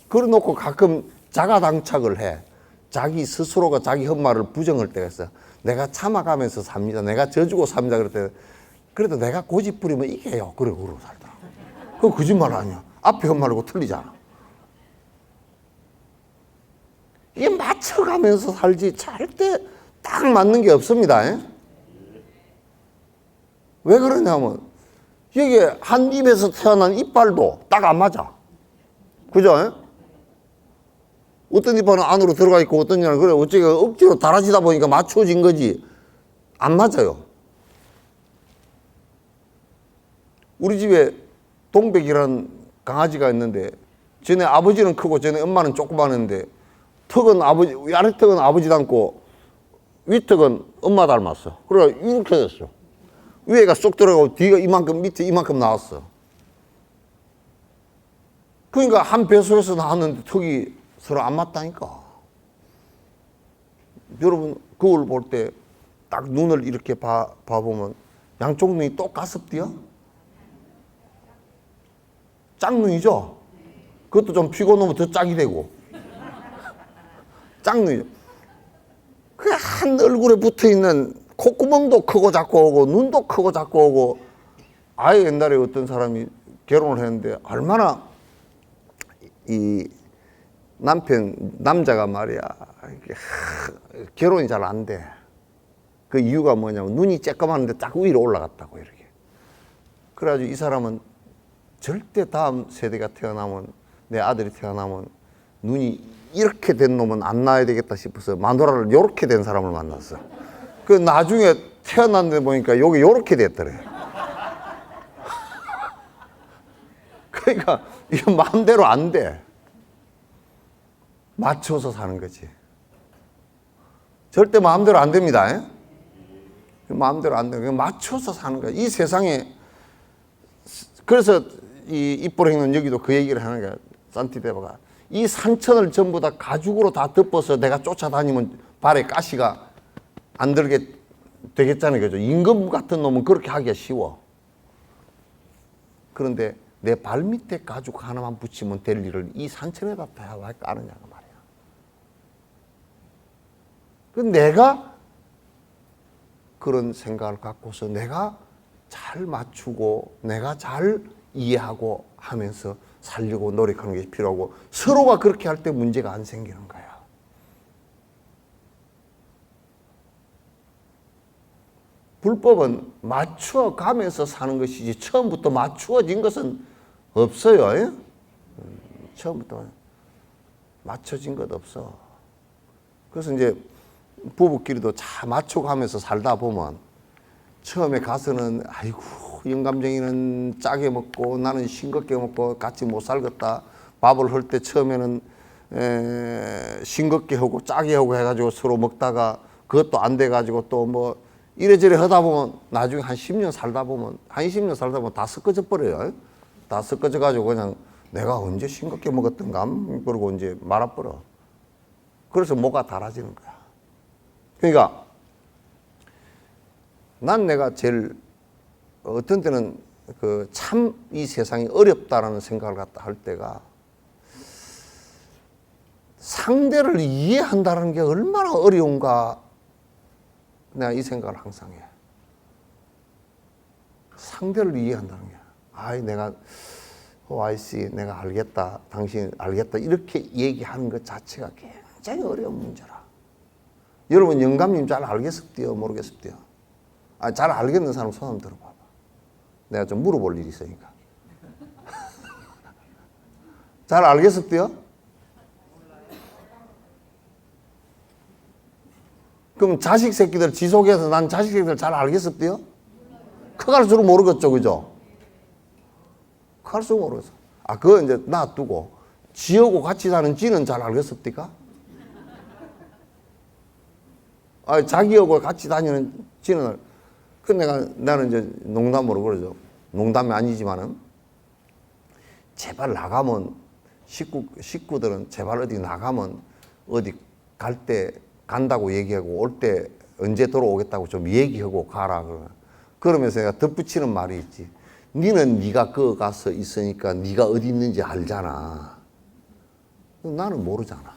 그래 놓고 가끔 자가당착을 해. 자기 스스로가 자기 헛말을 부정할 때가 있어. 내가 참아가면서 삽니다. 내가 져주고 삽니다. 그럴 때 그래도 내가 고집 부리면 이겨요. 그래 그러고 살더라. 그거 거짓말 아니야. 앞에 헛말하고 틀리잖아. 이게 맞춰가면서 살지 절대 딱 맞는 게 없습니다. 왜 그러냐면 이게 한 입에서 태어난 이빨도 딱 안 맞아. 그죠? 어떤 이빨은 안으로 들어가 있고 어떤 이빨은 그래 어찌가 억지로 달아지다 보니까 맞춰진 거지 안 맞아요. 우리 집에 동백이라는 강아지가 있는데 전에 아버지는 크고 전에 엄마는 조그마한데 턱은 아버지, 아래턱은 아버지 닮고 위턱은 엄마 닮았어. 그래 이렇게 됐어. 위에가 쏙 들어가고 뒤가 이만큼 밑에 이만큼 나왔어. 그러니까 한 배속에서 나왔는데 턱이 서로 안 맞다니까. 여러분 거울 볼 때 딱 눈을 이렇게 봐보면 양쪽 눈이 똑같습디요? 짝눈이죠? 그것도 좀 피고 놓으면 더 짝이 되고. 짝눈이죠. 그 한 얼굴에 붙어있는 콧구멍도 크고 작고 오고 눈도 크고 작고 오고 아예 옛날에 어떤 사람이 결혼을 했는데 얼마나 이 남자가 말이야 결혼이 잘 안 돼. 그 이유가 뭐냐면 눈이 쬐까만한데 딱 위로 올라갔다고 이렇게. 그래가지고 이 사람은 절대 다음 세대가 태어나면 내 아들이 태어나면 눈이 이렇게 된 놈은 안 낳아야 되겠다 싶어서 마누라를 요렇게 된 사람을 만났어. 그 나중에 태어났는데 보니까 여기 요렇게 됐더래. 그러니까 이거 마음대로 안 돼. 맞춰서 사는 거지. 절대 마음대로 안 됩니다. 마음대로 안 돼. 맞춰서 사는 거야. 이 세상에 그래서 이 입보랭이는 여기도 그 얘기를 하는 거야. 산티데바가 이 산천을 전부 다 가죽으로 다 덮어서 내가 쫓아다니면 발에 가시가 안 들게 되겠잖아요. 그죠? 임금 같은 놈은 그렇게 하기가 쉬워. 그런데 내 발 밑에 가죽 하나만 붙이면 될 일을 이 산천에다 다 왜 까느냐고 말이야. 그 내가 그런 생각을 갖고서 내가 잘 맞추고 내가 잘 이해하고 하면서 살려고 노력하는 게 필요하고 서로가 그렇게 할 때 문제가 안 생기는 거야. 불법은 맞추어 가면서 사는 것이지 처음부터 맞추어진 것은 없어요. 처음부터 맞춰진 것 없어. 그래서 이제 부부끼리도 잘 맞춰가면서 살다 보면 처음에 가서는 아이고 영감쟁이는 짜게 먹고 나는 싱겁게 먹고 같이 못 살겠다. 밥을 할 때 처음에는 싱겁게 하고 짜게 하고 해가지고 서로 먹다가 그것도 안 돼가지고 또 뭐 이래저래 하다 보면 나중에 한 10년 살다 보면 다 섞어져 버려요. 다 섞어져 가지고 그냥 내가 언제 싱겁게 먹었던가 그러고 이제 말아버려. 그래서 뭐가 달아지는 거야. 그러니까 난 내가 제일 어떤 때는 그 참 이 세상이 어렵다라는 생각을 갖다 할 때가 상대를 이해한다는 게 얼마나 어려운가 내가 이 생각을 항상 해. 상대를 이해한다는 게. 아이 내가 I see 내가 알겠다. 당신 알겠다. 이렇게 얘기하는 것 자체가 굉장히 어려운 문제라. 여러분 영감님 잘 알겠습디요? 모르겠습디요? 잘 알겠는 사람 손 한번 들어봐봐. 내가 좀 물어볼 일이 있으니까. 잘 알겠습디요? 그럼 자식 새끼들 지속해서 난 자식 새끼들 잘 알겠습디요? 커갈수록 모르겠죠, 그죠? 커갈수록 모르겠어. 그거 이제 놔두고 지하고 같이 사는 지는 잘 알겠습니까? 자기하고 같이 다니는 지는 그 나는 이제 농담으로 그러죠. 농담이 아니지만은 제발 나가면 식구들은 제발 어디 나가면 어디 갈 때 간다고 얘기하고 올 때 언제 돌아오겠다고 좀 얘기하고 가라. 그러면서 내가 덧붙이는 말이 있지. 니는 네가 그 가서 있으니까 네가 어디 있는지 알잖아. 나는 모르잖아.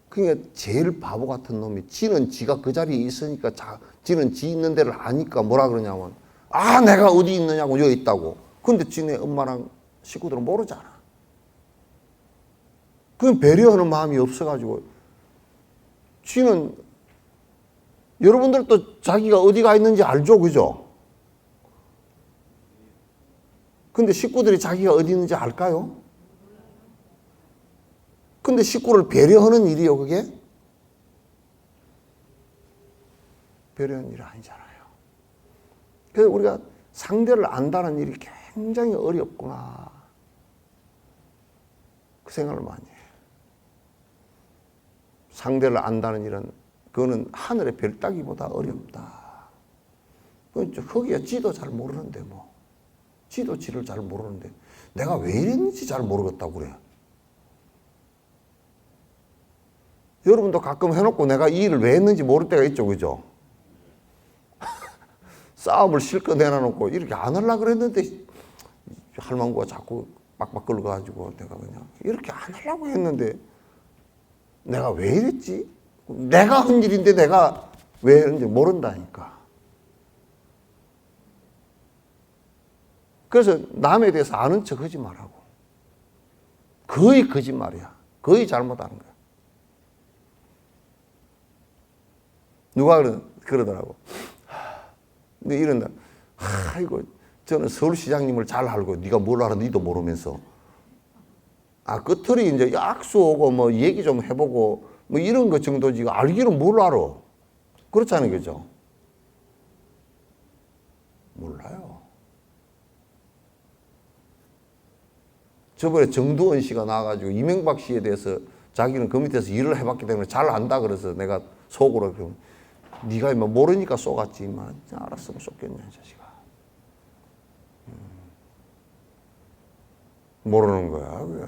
그러니까 제일 바보 같은 놈이 지는 지가 그 자리에 있으니까 지는 지 있는 데를 아니까 뭐라 그러냐면 내가 어디 있느냐고 여기 있다고. 근데 지네 엄마랑 식구들은 모르잖아. 그럼 배려하는 마음이 없어가지고 지는 여러분들도 자기가 어디가 있는지 알죠, 그죠? 근데 식구들이 자기가 어디 있는지 알까요? 근데 식구를 배려하는 일이요, 그게? 배려하는 일이 아니잖아요. 그래서 우리가 상대를 안다는 일이 굉장히 어렵구나. 그 생각을 많이 해요. 상대를 안다는 일은 그거는 하늘의 별 따기보다 어렵다. 거기야 지도 잘 모르는데 뭐. 지도 지를 잘 모르는데 내가 왜 이랬는지 잘 모르겠다고 그래. 여러분도 가끔 해놓고 내가 이 일을 왜 했는지 모를 때가 있죠, 그죠? 싸움을 실컷 내놔놓고 이렇게 안 하려고 그랬는데 할망구가 자꾸 빡빡 긁어가지고 내가 그냥 이렇게 안 하려고 했는데 내가 왜 이랬지? 내가 한 일인데 내가 왜 했는지 모른다니까. 그래서 남에 대해서 아는 척 하지 말라고. 거의 거짓말이야. 거의 잘못하는 거야. 누가 그러더라고. 근데 이런다. 아이고, 저는 서울시장님을 잘 알고 네가 뭘 알아? 니도 모르면서. 끝들이 이제 약수오고 뭐 얘기 좀 해보고 뭐 이런 거 정도지 알기는 뭘 알아? 그렇잖아요, 그죠? 몰라요. 저번에 정두원 씨가 나와가지고 이명박 씨에 대해서 자기는 그 밑에서 일을 해봤기 때문에 잘 안다 그래서 내가 속으로 그러면 네가 모르니까 쏘갔지. 알았으면 쏘겠냐, 이 자식아. 모르는 거야, 그게.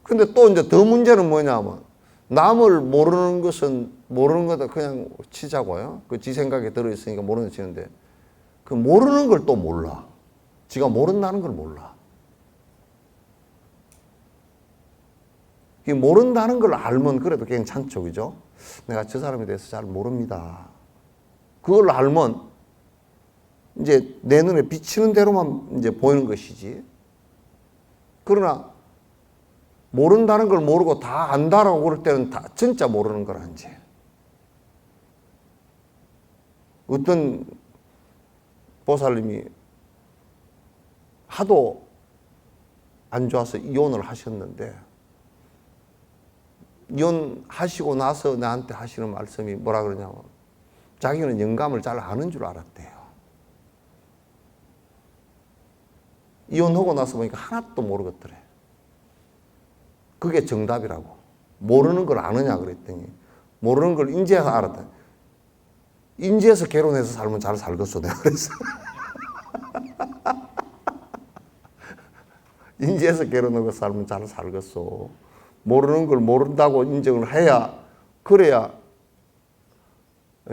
근데 또 이제 더 문제는 뭐냐면, 남을 모르는 것은 모르는 거다 그냥 치자고요. 그 지 생각에 들어있으니까 모르는 치는데, 그 모르는 걸 또 몰라. 지가 모른다는 걸 몰라. 이 모른다는 걸 알면 그래도 괜찮죠, 그죠? 내가 저 사람에 대해서 잘 모릅니다. 그걸 알면 이제 내 눈에 비치는 대로만 이제 보이는 것이지. 그러나 모른다는 걸 모르고 다 안다라고 그럴 때는 다 진짜 모르는 거란지. 어떤 보살님이 하도 안 좋아서 이혼을 하셨는데 이혼하시고 나서 나한테 하시는 말씀이 뭐라 그러냐면 자기는 영감을 잘 아는 줄 알았대요. 이혼하고 나서 보니까 하나도 모르겠더래. 그게 정답이라고. 모르는 걸 아느냐 그랬더니 모르는 걸 인지해서 알았다. 인지해서 결혼해서 살면 잘 살겠어 내가 그랬어. 인지해서 결혼하고 살면 잘 살겠어. 모르는 걸 모른다고 인정을 해야 그래야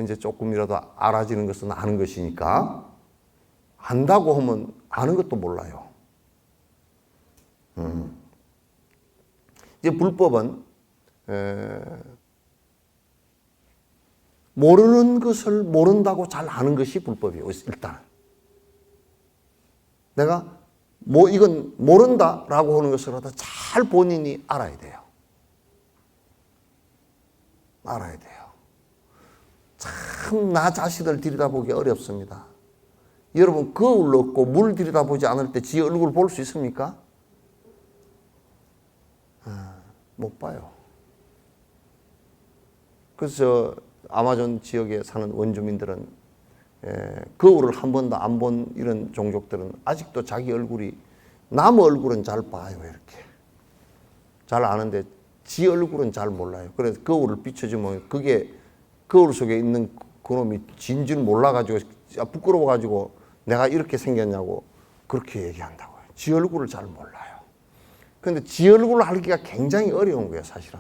이제 조금이라도 알아지는 것은 아는 것이니까 안다고 하면 아는 것도 몰라요. 이제 불법은 모르는 것을 모른다고 잘 아는 것이 불법이에요. 일단 내가 이건 모른다라고 하는 것을 잘 본인이 알아야 돼요. 알아야 돼요. 참 나 자신을 들여다보기 어렵습니다. 여러분 거울 없고 물 들여다보지 않을 때 지 얼굴 볼 수 있습니까? 못 봐요. 그래서 아마존 지역에 사는 원주민들은 거울을 한 번도 안 본 이런 종족들은 아직도 자기 얼굴이 남 얼굴은 잘 봐요. 이렇게 잘 아는데 지 얼굴은 잘 몰라요. 그래서 거울을 비춰주면 그게 거울 속에 있는 그놈이 진 줄 몰라가지고 부끄러워가지고 내가 이렇게 생겼냐고 그렇게 얘기한다고요. 지 얼굴을 잘 몰라요. 그런데 지 얼굴을 알기가 굉장히 어려운 거예요, 사실은.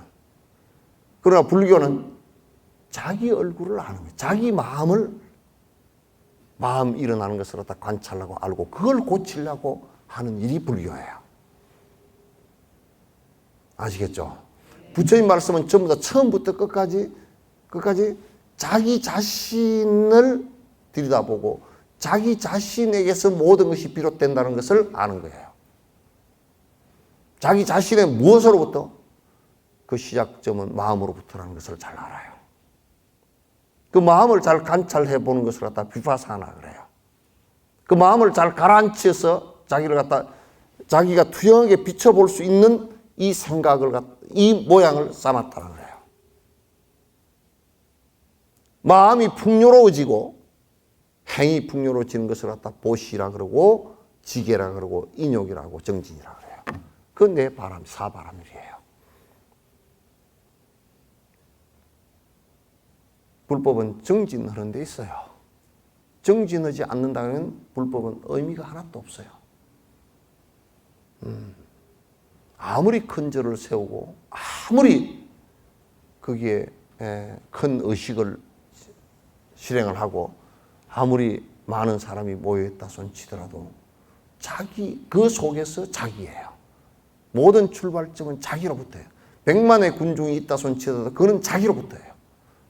그러나 불교는 자기 얼굴을 아는 거예요. 자기 마음 일어나는 것을 다 관찰하고 알고 그걸 고치려고 하는 일이 불교예요. 아시겠죠? 부처님 말씀은 전부 다 처음부터 끝까지 자기 자신을 들여다보고 자기 자신에게서 모든 것이 비롯된다는 것을 아는 거예요. 자기 자신의 무엇으로부터? 그 시작점은 마음으로부터라는 것을 잘 알아요. 그 마음을 잘 관찰해 보는 것을 갖다 비파사나 그래요. 그 마음을 잘 가라앉혀서 자기가 투영하게 비춰볼 수 있는 이 생각을 이 모양을 쌓았다는 거예요. 마음이 풍요로워지고 행이 풍요로워지는 것을 갖다 보시라 그러고 지계라 그러고 인욕이라고 정진이라 그래요. 그건 내 바람, 사바람일이에요. 불법은 정진하는 데 있어요. 정진하지 않는다면 불법은 의미가 하나도 없어요. 아무리 큰 절을 세우고 아무리 거기에 큰 의식을 실행을 하고 아무리 많은 사람이 모여있다 손치더라도 그 속에서 자기예요. 모든 출발점은 자기로부터예요. 100만의 군중이 있다 손치더라도 그는 자기로부터예요.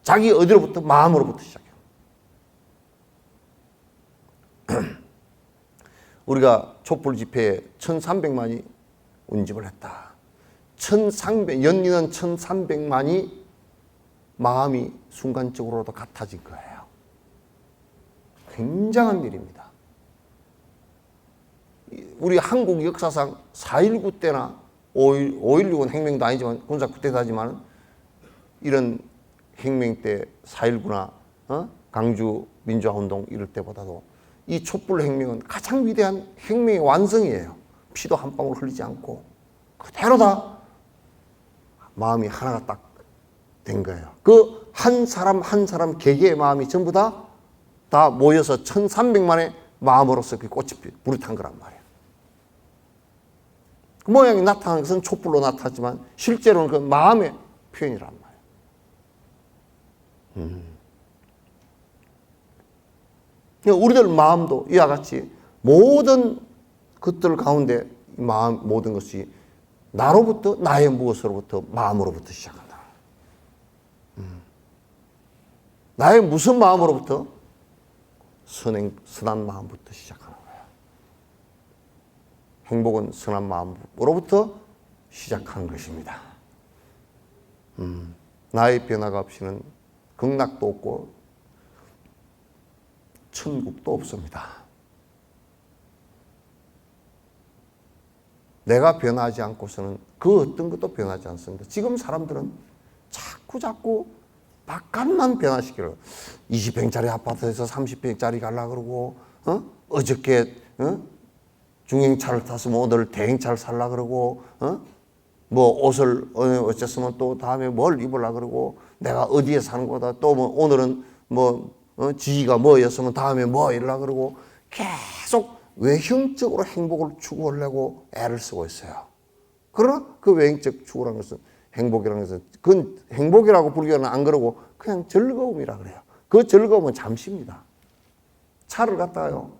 자기 어디로부터? 마음으로부터 시작해요. 우리가 촛불 집회에 1300만이 운집을 했다. 연리는 1300만이 마음이 순간적으로도 같아진 거예요. 굉장한 일입니다. 우리 한국 역사상 4.19 때나 5.16은 혁명도 아니지만 군사 쿠데타도 하지만 이런 혁명 때 4.19나 강주 민주화운동 이럴 때보다도 이 촛불 혁명은 가장 위대한 혁명의 완성이에요. 피도 한 방울 흘리지 않고 그대로 다 마음이 하나가 딱 된 거예요. 그 한 사람 한 사람 개개의 마음이 전부 다 모여서 1300만의 마음으로서 그 꽃이 불이 탄 거란 말이에요. 그 모양이 나타난 것은 촛불로 나타났지만 실제로는 그 마음의 표현이란 말이에요. 우리들 마음도 이와 같이 모든 것들 가운데 모든 것이 나로부터 나의 무엇으로부터 마음으로부터 시작한다. 나의 무슨 마음으로부터? 선한 마음부터 시작하는 거예요. 행복은 선한 마음으로부터 시작하는 것입니다. 나의 변화가 없이는 극락도 없고 천국도 없습니다. 내가 변하지 않고서는 그 어떤 것도 변하지 않습니다. 지금 사람들은 자꾸 바깥만 변화시키려고 20평짜리 아파트에서 30평짜리 가려고 그러고 어저께 중형차를 탔으면 오늘 대형차를 살려고 그러고 뭐 옷을 어쨌으면 또 다음에 뭘 입으려고 그러고 내가 어디에 사는 거다 또 뭐 오늘은 뭐 지위가 뭐였으면 다음에 뭐 이러려고 그러고 계속 외형적으로 행복을 추구하려고 애를 쓰고 있어요. 그러나 그 외형적 추구라는 것은 행복이라는 것은 그건 행복이라고 불교는 안 그러고 그냥 즐거움이라 그래요. 그 즐거움은 잠시입니다. 차를 갖다가요,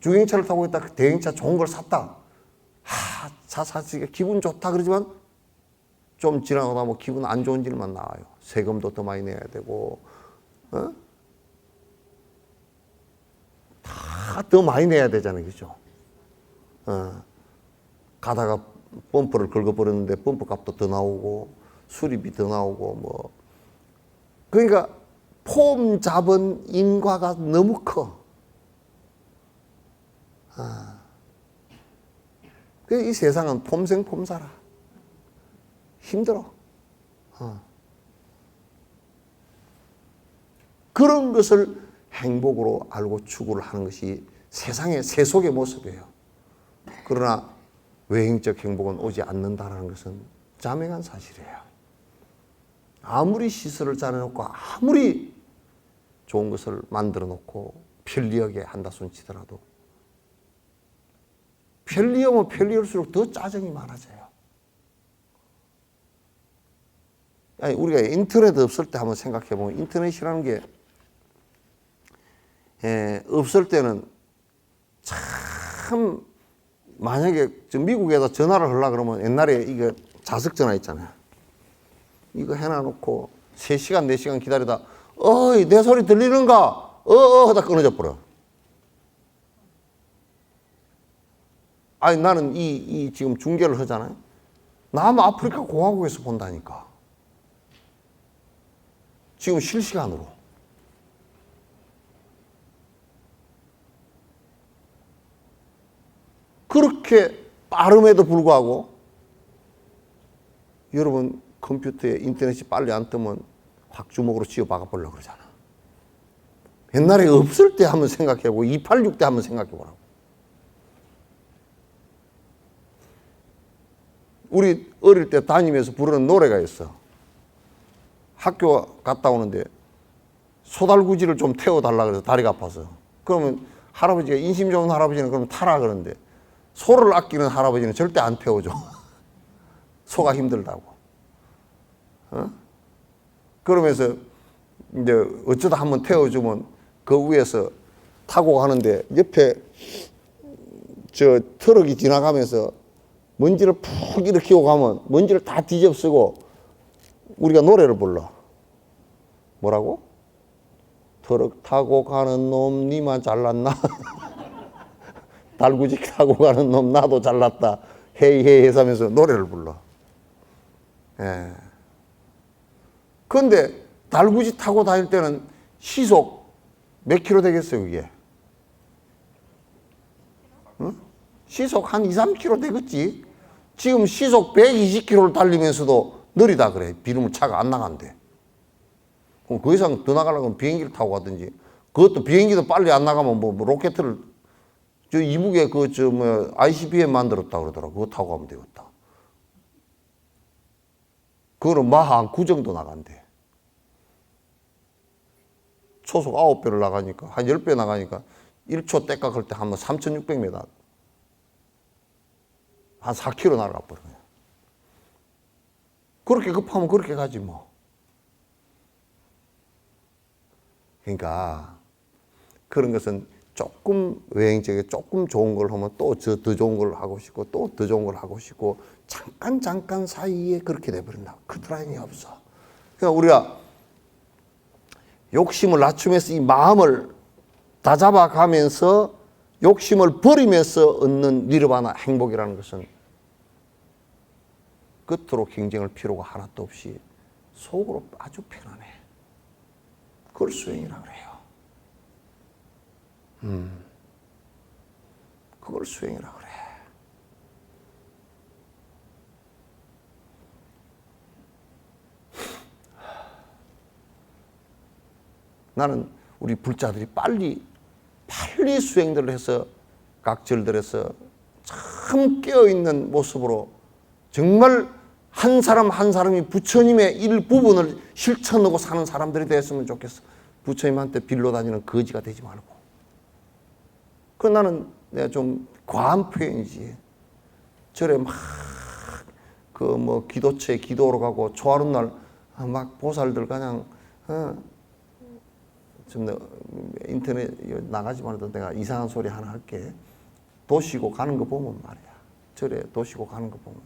주행차를 타고 있다 대행차 좋은 걸 샀다. 차 사시기가 기분 좋다 그러지만 좀 지나고 나면 기분 안 좋은 일만 나와요. 세금도 더 많이 내야 되고, 다 더 많이 내야 되잖아요. 그죠? 가다가 펌프를 긁어버렸는데 펌프 값도 더 나오고, 수리비 더 나오고, 뭐. 그러니까 폼 잡은 인과가 너무 커. 이 세상은 폼생폼사라. 힘들어. 그런 것을 행복으로 알고 추구를 하는 것이 세상의 세속의 모습이에요. 그러나 외형적 행복은 오지 않는다는 것은 자명한 사실이에요. 아무리 시설을 짜내놓고 아무리 좋은 것을 만들어 놓고 편리하게 한다 손 치더라도 편리하면 편리할수록 더 짜증이 많아져요. 아니, 우리가 인터넷 없을 때 한번 생각해 보면 인터넷이라는 게 없을 때는 참 만약에 미국에다 전화를 하려고 그러면 옛날에 이거 자석 전화 있잖아요. 이거 해놔놓고 3시간, 4시간 기다리다 어이 내 소리 들리는가? 하다 끊어져 버려. 아니 나는 이 지금 중계를 하잖아요. 남아프리카 공화국에서 본다니까. 지금 실시간으로. 그렇게 빠름에도 불구하고 여러분 컴퓨터에 인터넷이 빨리 안 뜨면 확 주먹으로 쥐어 박아보려고 그러잖아. 옛날에 없을 때 한번 생각해보고 286 때 한번 생각해보라고. 우리 어릴 때 다니면서 부르는 노래가 있어. 학교 갔다 오는데 소달구지를 좀 태워달라 그래서 다리가 아파서. 그러면 할아버지가 인심 좋은 할아버지는 그러면 타라 그러는데 소를 아끼는 할아버지는 절대 안 태워줘. 소가 힘들다고. 그러면서 이제 어쩌다 한번 태워주면 그 위에서 타고 가는데 옆에 저 트럭이 지나가면서 먼지를 푹 일으키고 가면 먼지를 다 뒤집쓰고 우리가 노래를 불러. 뭐라고? 트럭 타고 가는 놈 니만 잘났나? 달구지 타고 가는 놈 나도 잘났다. 헤이 헤이 하면서 노래를 불러. 예. 그런데 달구지 타고 다닐 때는 시속 몇 킬로 되겠어요, 그게? 응? 시속 한 2, 3킬로 되겠지? 지금 시속 120킬로를 달리면서도 느리다 그래. 비름을 차가 안 나간대. 그럼 그 이상 더 나가려면 비행기를 타고 가든지, 그것도 비행기도 빨리 안 나가면 뭐 로켓을, 저 이북에 ICBM 만들었다 그러더라. 그거 타고 가면 되겠다. 그거는 마하 한 9 정도 나간대. 초속 9배를 나가니까, 한 10배 나가니까 1초 떼깍할 때 한 3,600m. 한 4km 날아가 버려요. 그렇게 급하면 그렇게 가지 뭐. 그러니까 그런 것은 조금 외행적에 조금 좋은 걸 하면 또 더 좋은 걸 하고 싶고 또 더 좋은 걸 하고 싶고 잠깐 사이에 그렇게 돼버린다. 커트라인이 없어. 그러니까 우리가 욕심을 낮추면서 이 마음을 다잡아가면서 욕심을 버리면서 얻는 니르바나 행복이라는 것은 끝으로 경쟁할 필요가 하나도 없이 속으로 아주 편안해. 그걸 수행이라고 그래요. 그걸 수행이라고 그래. 나는 우리 불자들이 빨리 수행들을 해서 각 절들에서 참 깨어있는 모습으로 정말 한 사람 한 사람이 부처님의 일부분을 실천하고 사는 사람들이 됐으면 좋겠어. 부처님한테 빌로 다니는 거지가 되지 말고. 그 나는 내가 좀 과한 표현이지. 절에 막 그 기도처에 기도하러 가고 초하룻 날 막 보살들 그냥 좀 인터넷 나가지만 해도 내가 이상한 소리 하나 할게. 도시고 가는 거 보면 말이야. 절에 도시고 가는 거 보면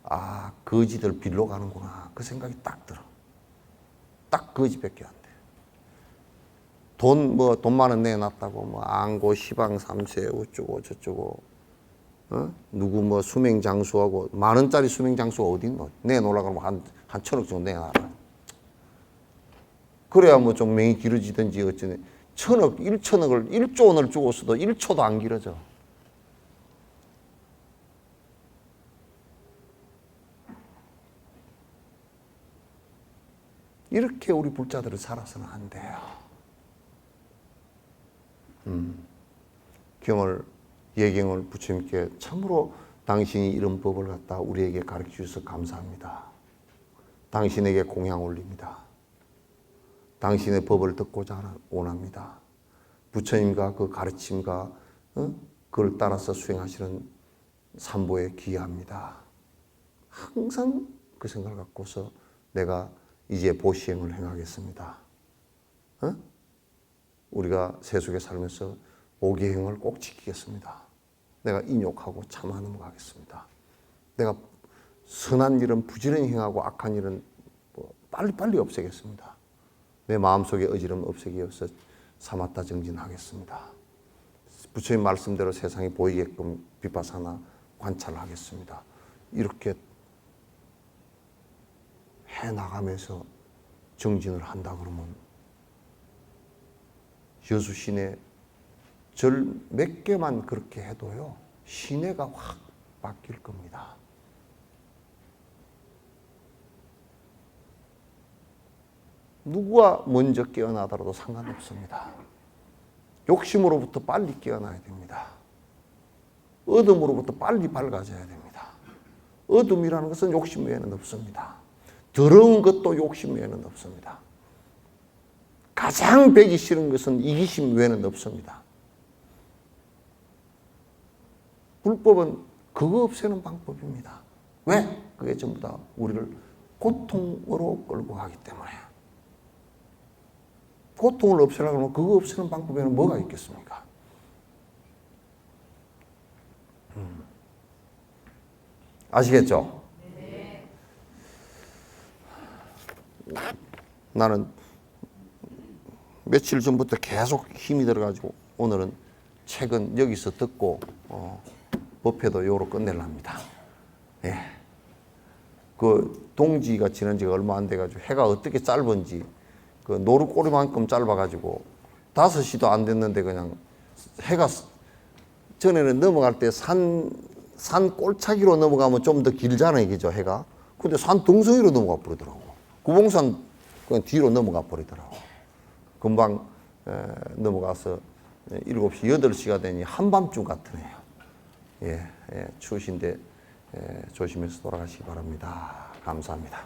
아, 거지들 빌로 가는구나. 그 생각이 딱 들어. 딱 거지밖에 안 돼. 돈 많은 내놨다고 안고 시방 3세 어쩌고 저쩌고 누구 수명 장수하고 10,000원짜리 수명 장수가 어디 있노? 내놓으려고 하면 한 1,000억 정도 내놔라. 그래야 좀 명이 길어지든지 어쩌네. 1,000억, 1,000억을 1조 원을 주고서도 1초도 안 길어져. 이렇게 우리 불자들은 살아서는 안 돼요. 예경을 부처님께 참으로 당신이 이런 법을 갖다 우리에게 가르쳐 주셔서 감사합니다. 당신에게 공양 올립니다. 당신의 법을 듣고자 원합니다. 부처님과 그 가르침과 그걸 따라서 수행하시는 삼보에 기여합니다. 항상 그 생각을 갖고서 내가 이제 보시행을 행하겠습니다. 우리가 세속에 살면서 오계행을 꼭 지키겠습니다. 내가 인욕하고 참아 넘어가겠습니다. 내가 선한 일은 부지런히 행하고 악한 일은 빨리빨리 없애겠습니다. 내 마음속에 어지럼 없애기 위해서 사마타 정진하겠습니다. 부처님 말씀대로 세상이 보이게끔 비파사나 관찰하겠습니다. 이렇게 해나가면서 정진을 한다 그러면 여수 시내 절 몇 개만 그렇게 해도요, 시내가 확 바뀔 겁니다. 누구가 먼저 깨어나더라도 상관없습니다. 욕심으로부터 빨리 깨어나야 됩니다. 어둠으로부터 빨리 밝아져야 됩니다. 어둠이라는 것은 욕심 외에는 없습니다. 더러운 것도 욕심 외에는 없습니다. 가장 배기 싫은 것은 이기심 외에는 없습니다. 불법은 그거 없애는 방법입니다. 왜? 그게 전부 다 우리를 고통으로 끌고 가기 때문에. 고통을 없애려고 하면 그거 없애는 방법에는 뭐가 있겠습니까? 아시겠죠? 네. 나는 며칠 전부터 계속 힘이 들어가지고 오늘은 책은 여기서 듣고 법회도 요로 끝내려합니다. 예. 그 동지가 지난 지가 얼마 안 돼가지고 해가 어떻게 짧은지 그 노루꼬리만큼 짧아가지고 5시도 안 됐는데 그냥 해가 전에는 넘어갈 때 산 꼴차기로 넘어가면 좀 더 길잖아요, 그죠, 해가. 근데 산 등성이로 넘어가 버리더라고. 구봉산 그냥 뒤로 넘어가 버리더라고. 금방 넘어가서 7시, 8시가 되니 한밤중 같으네요. 예, 추우신데 조심해서 돌아가시기 바랍니다. 감사합니다.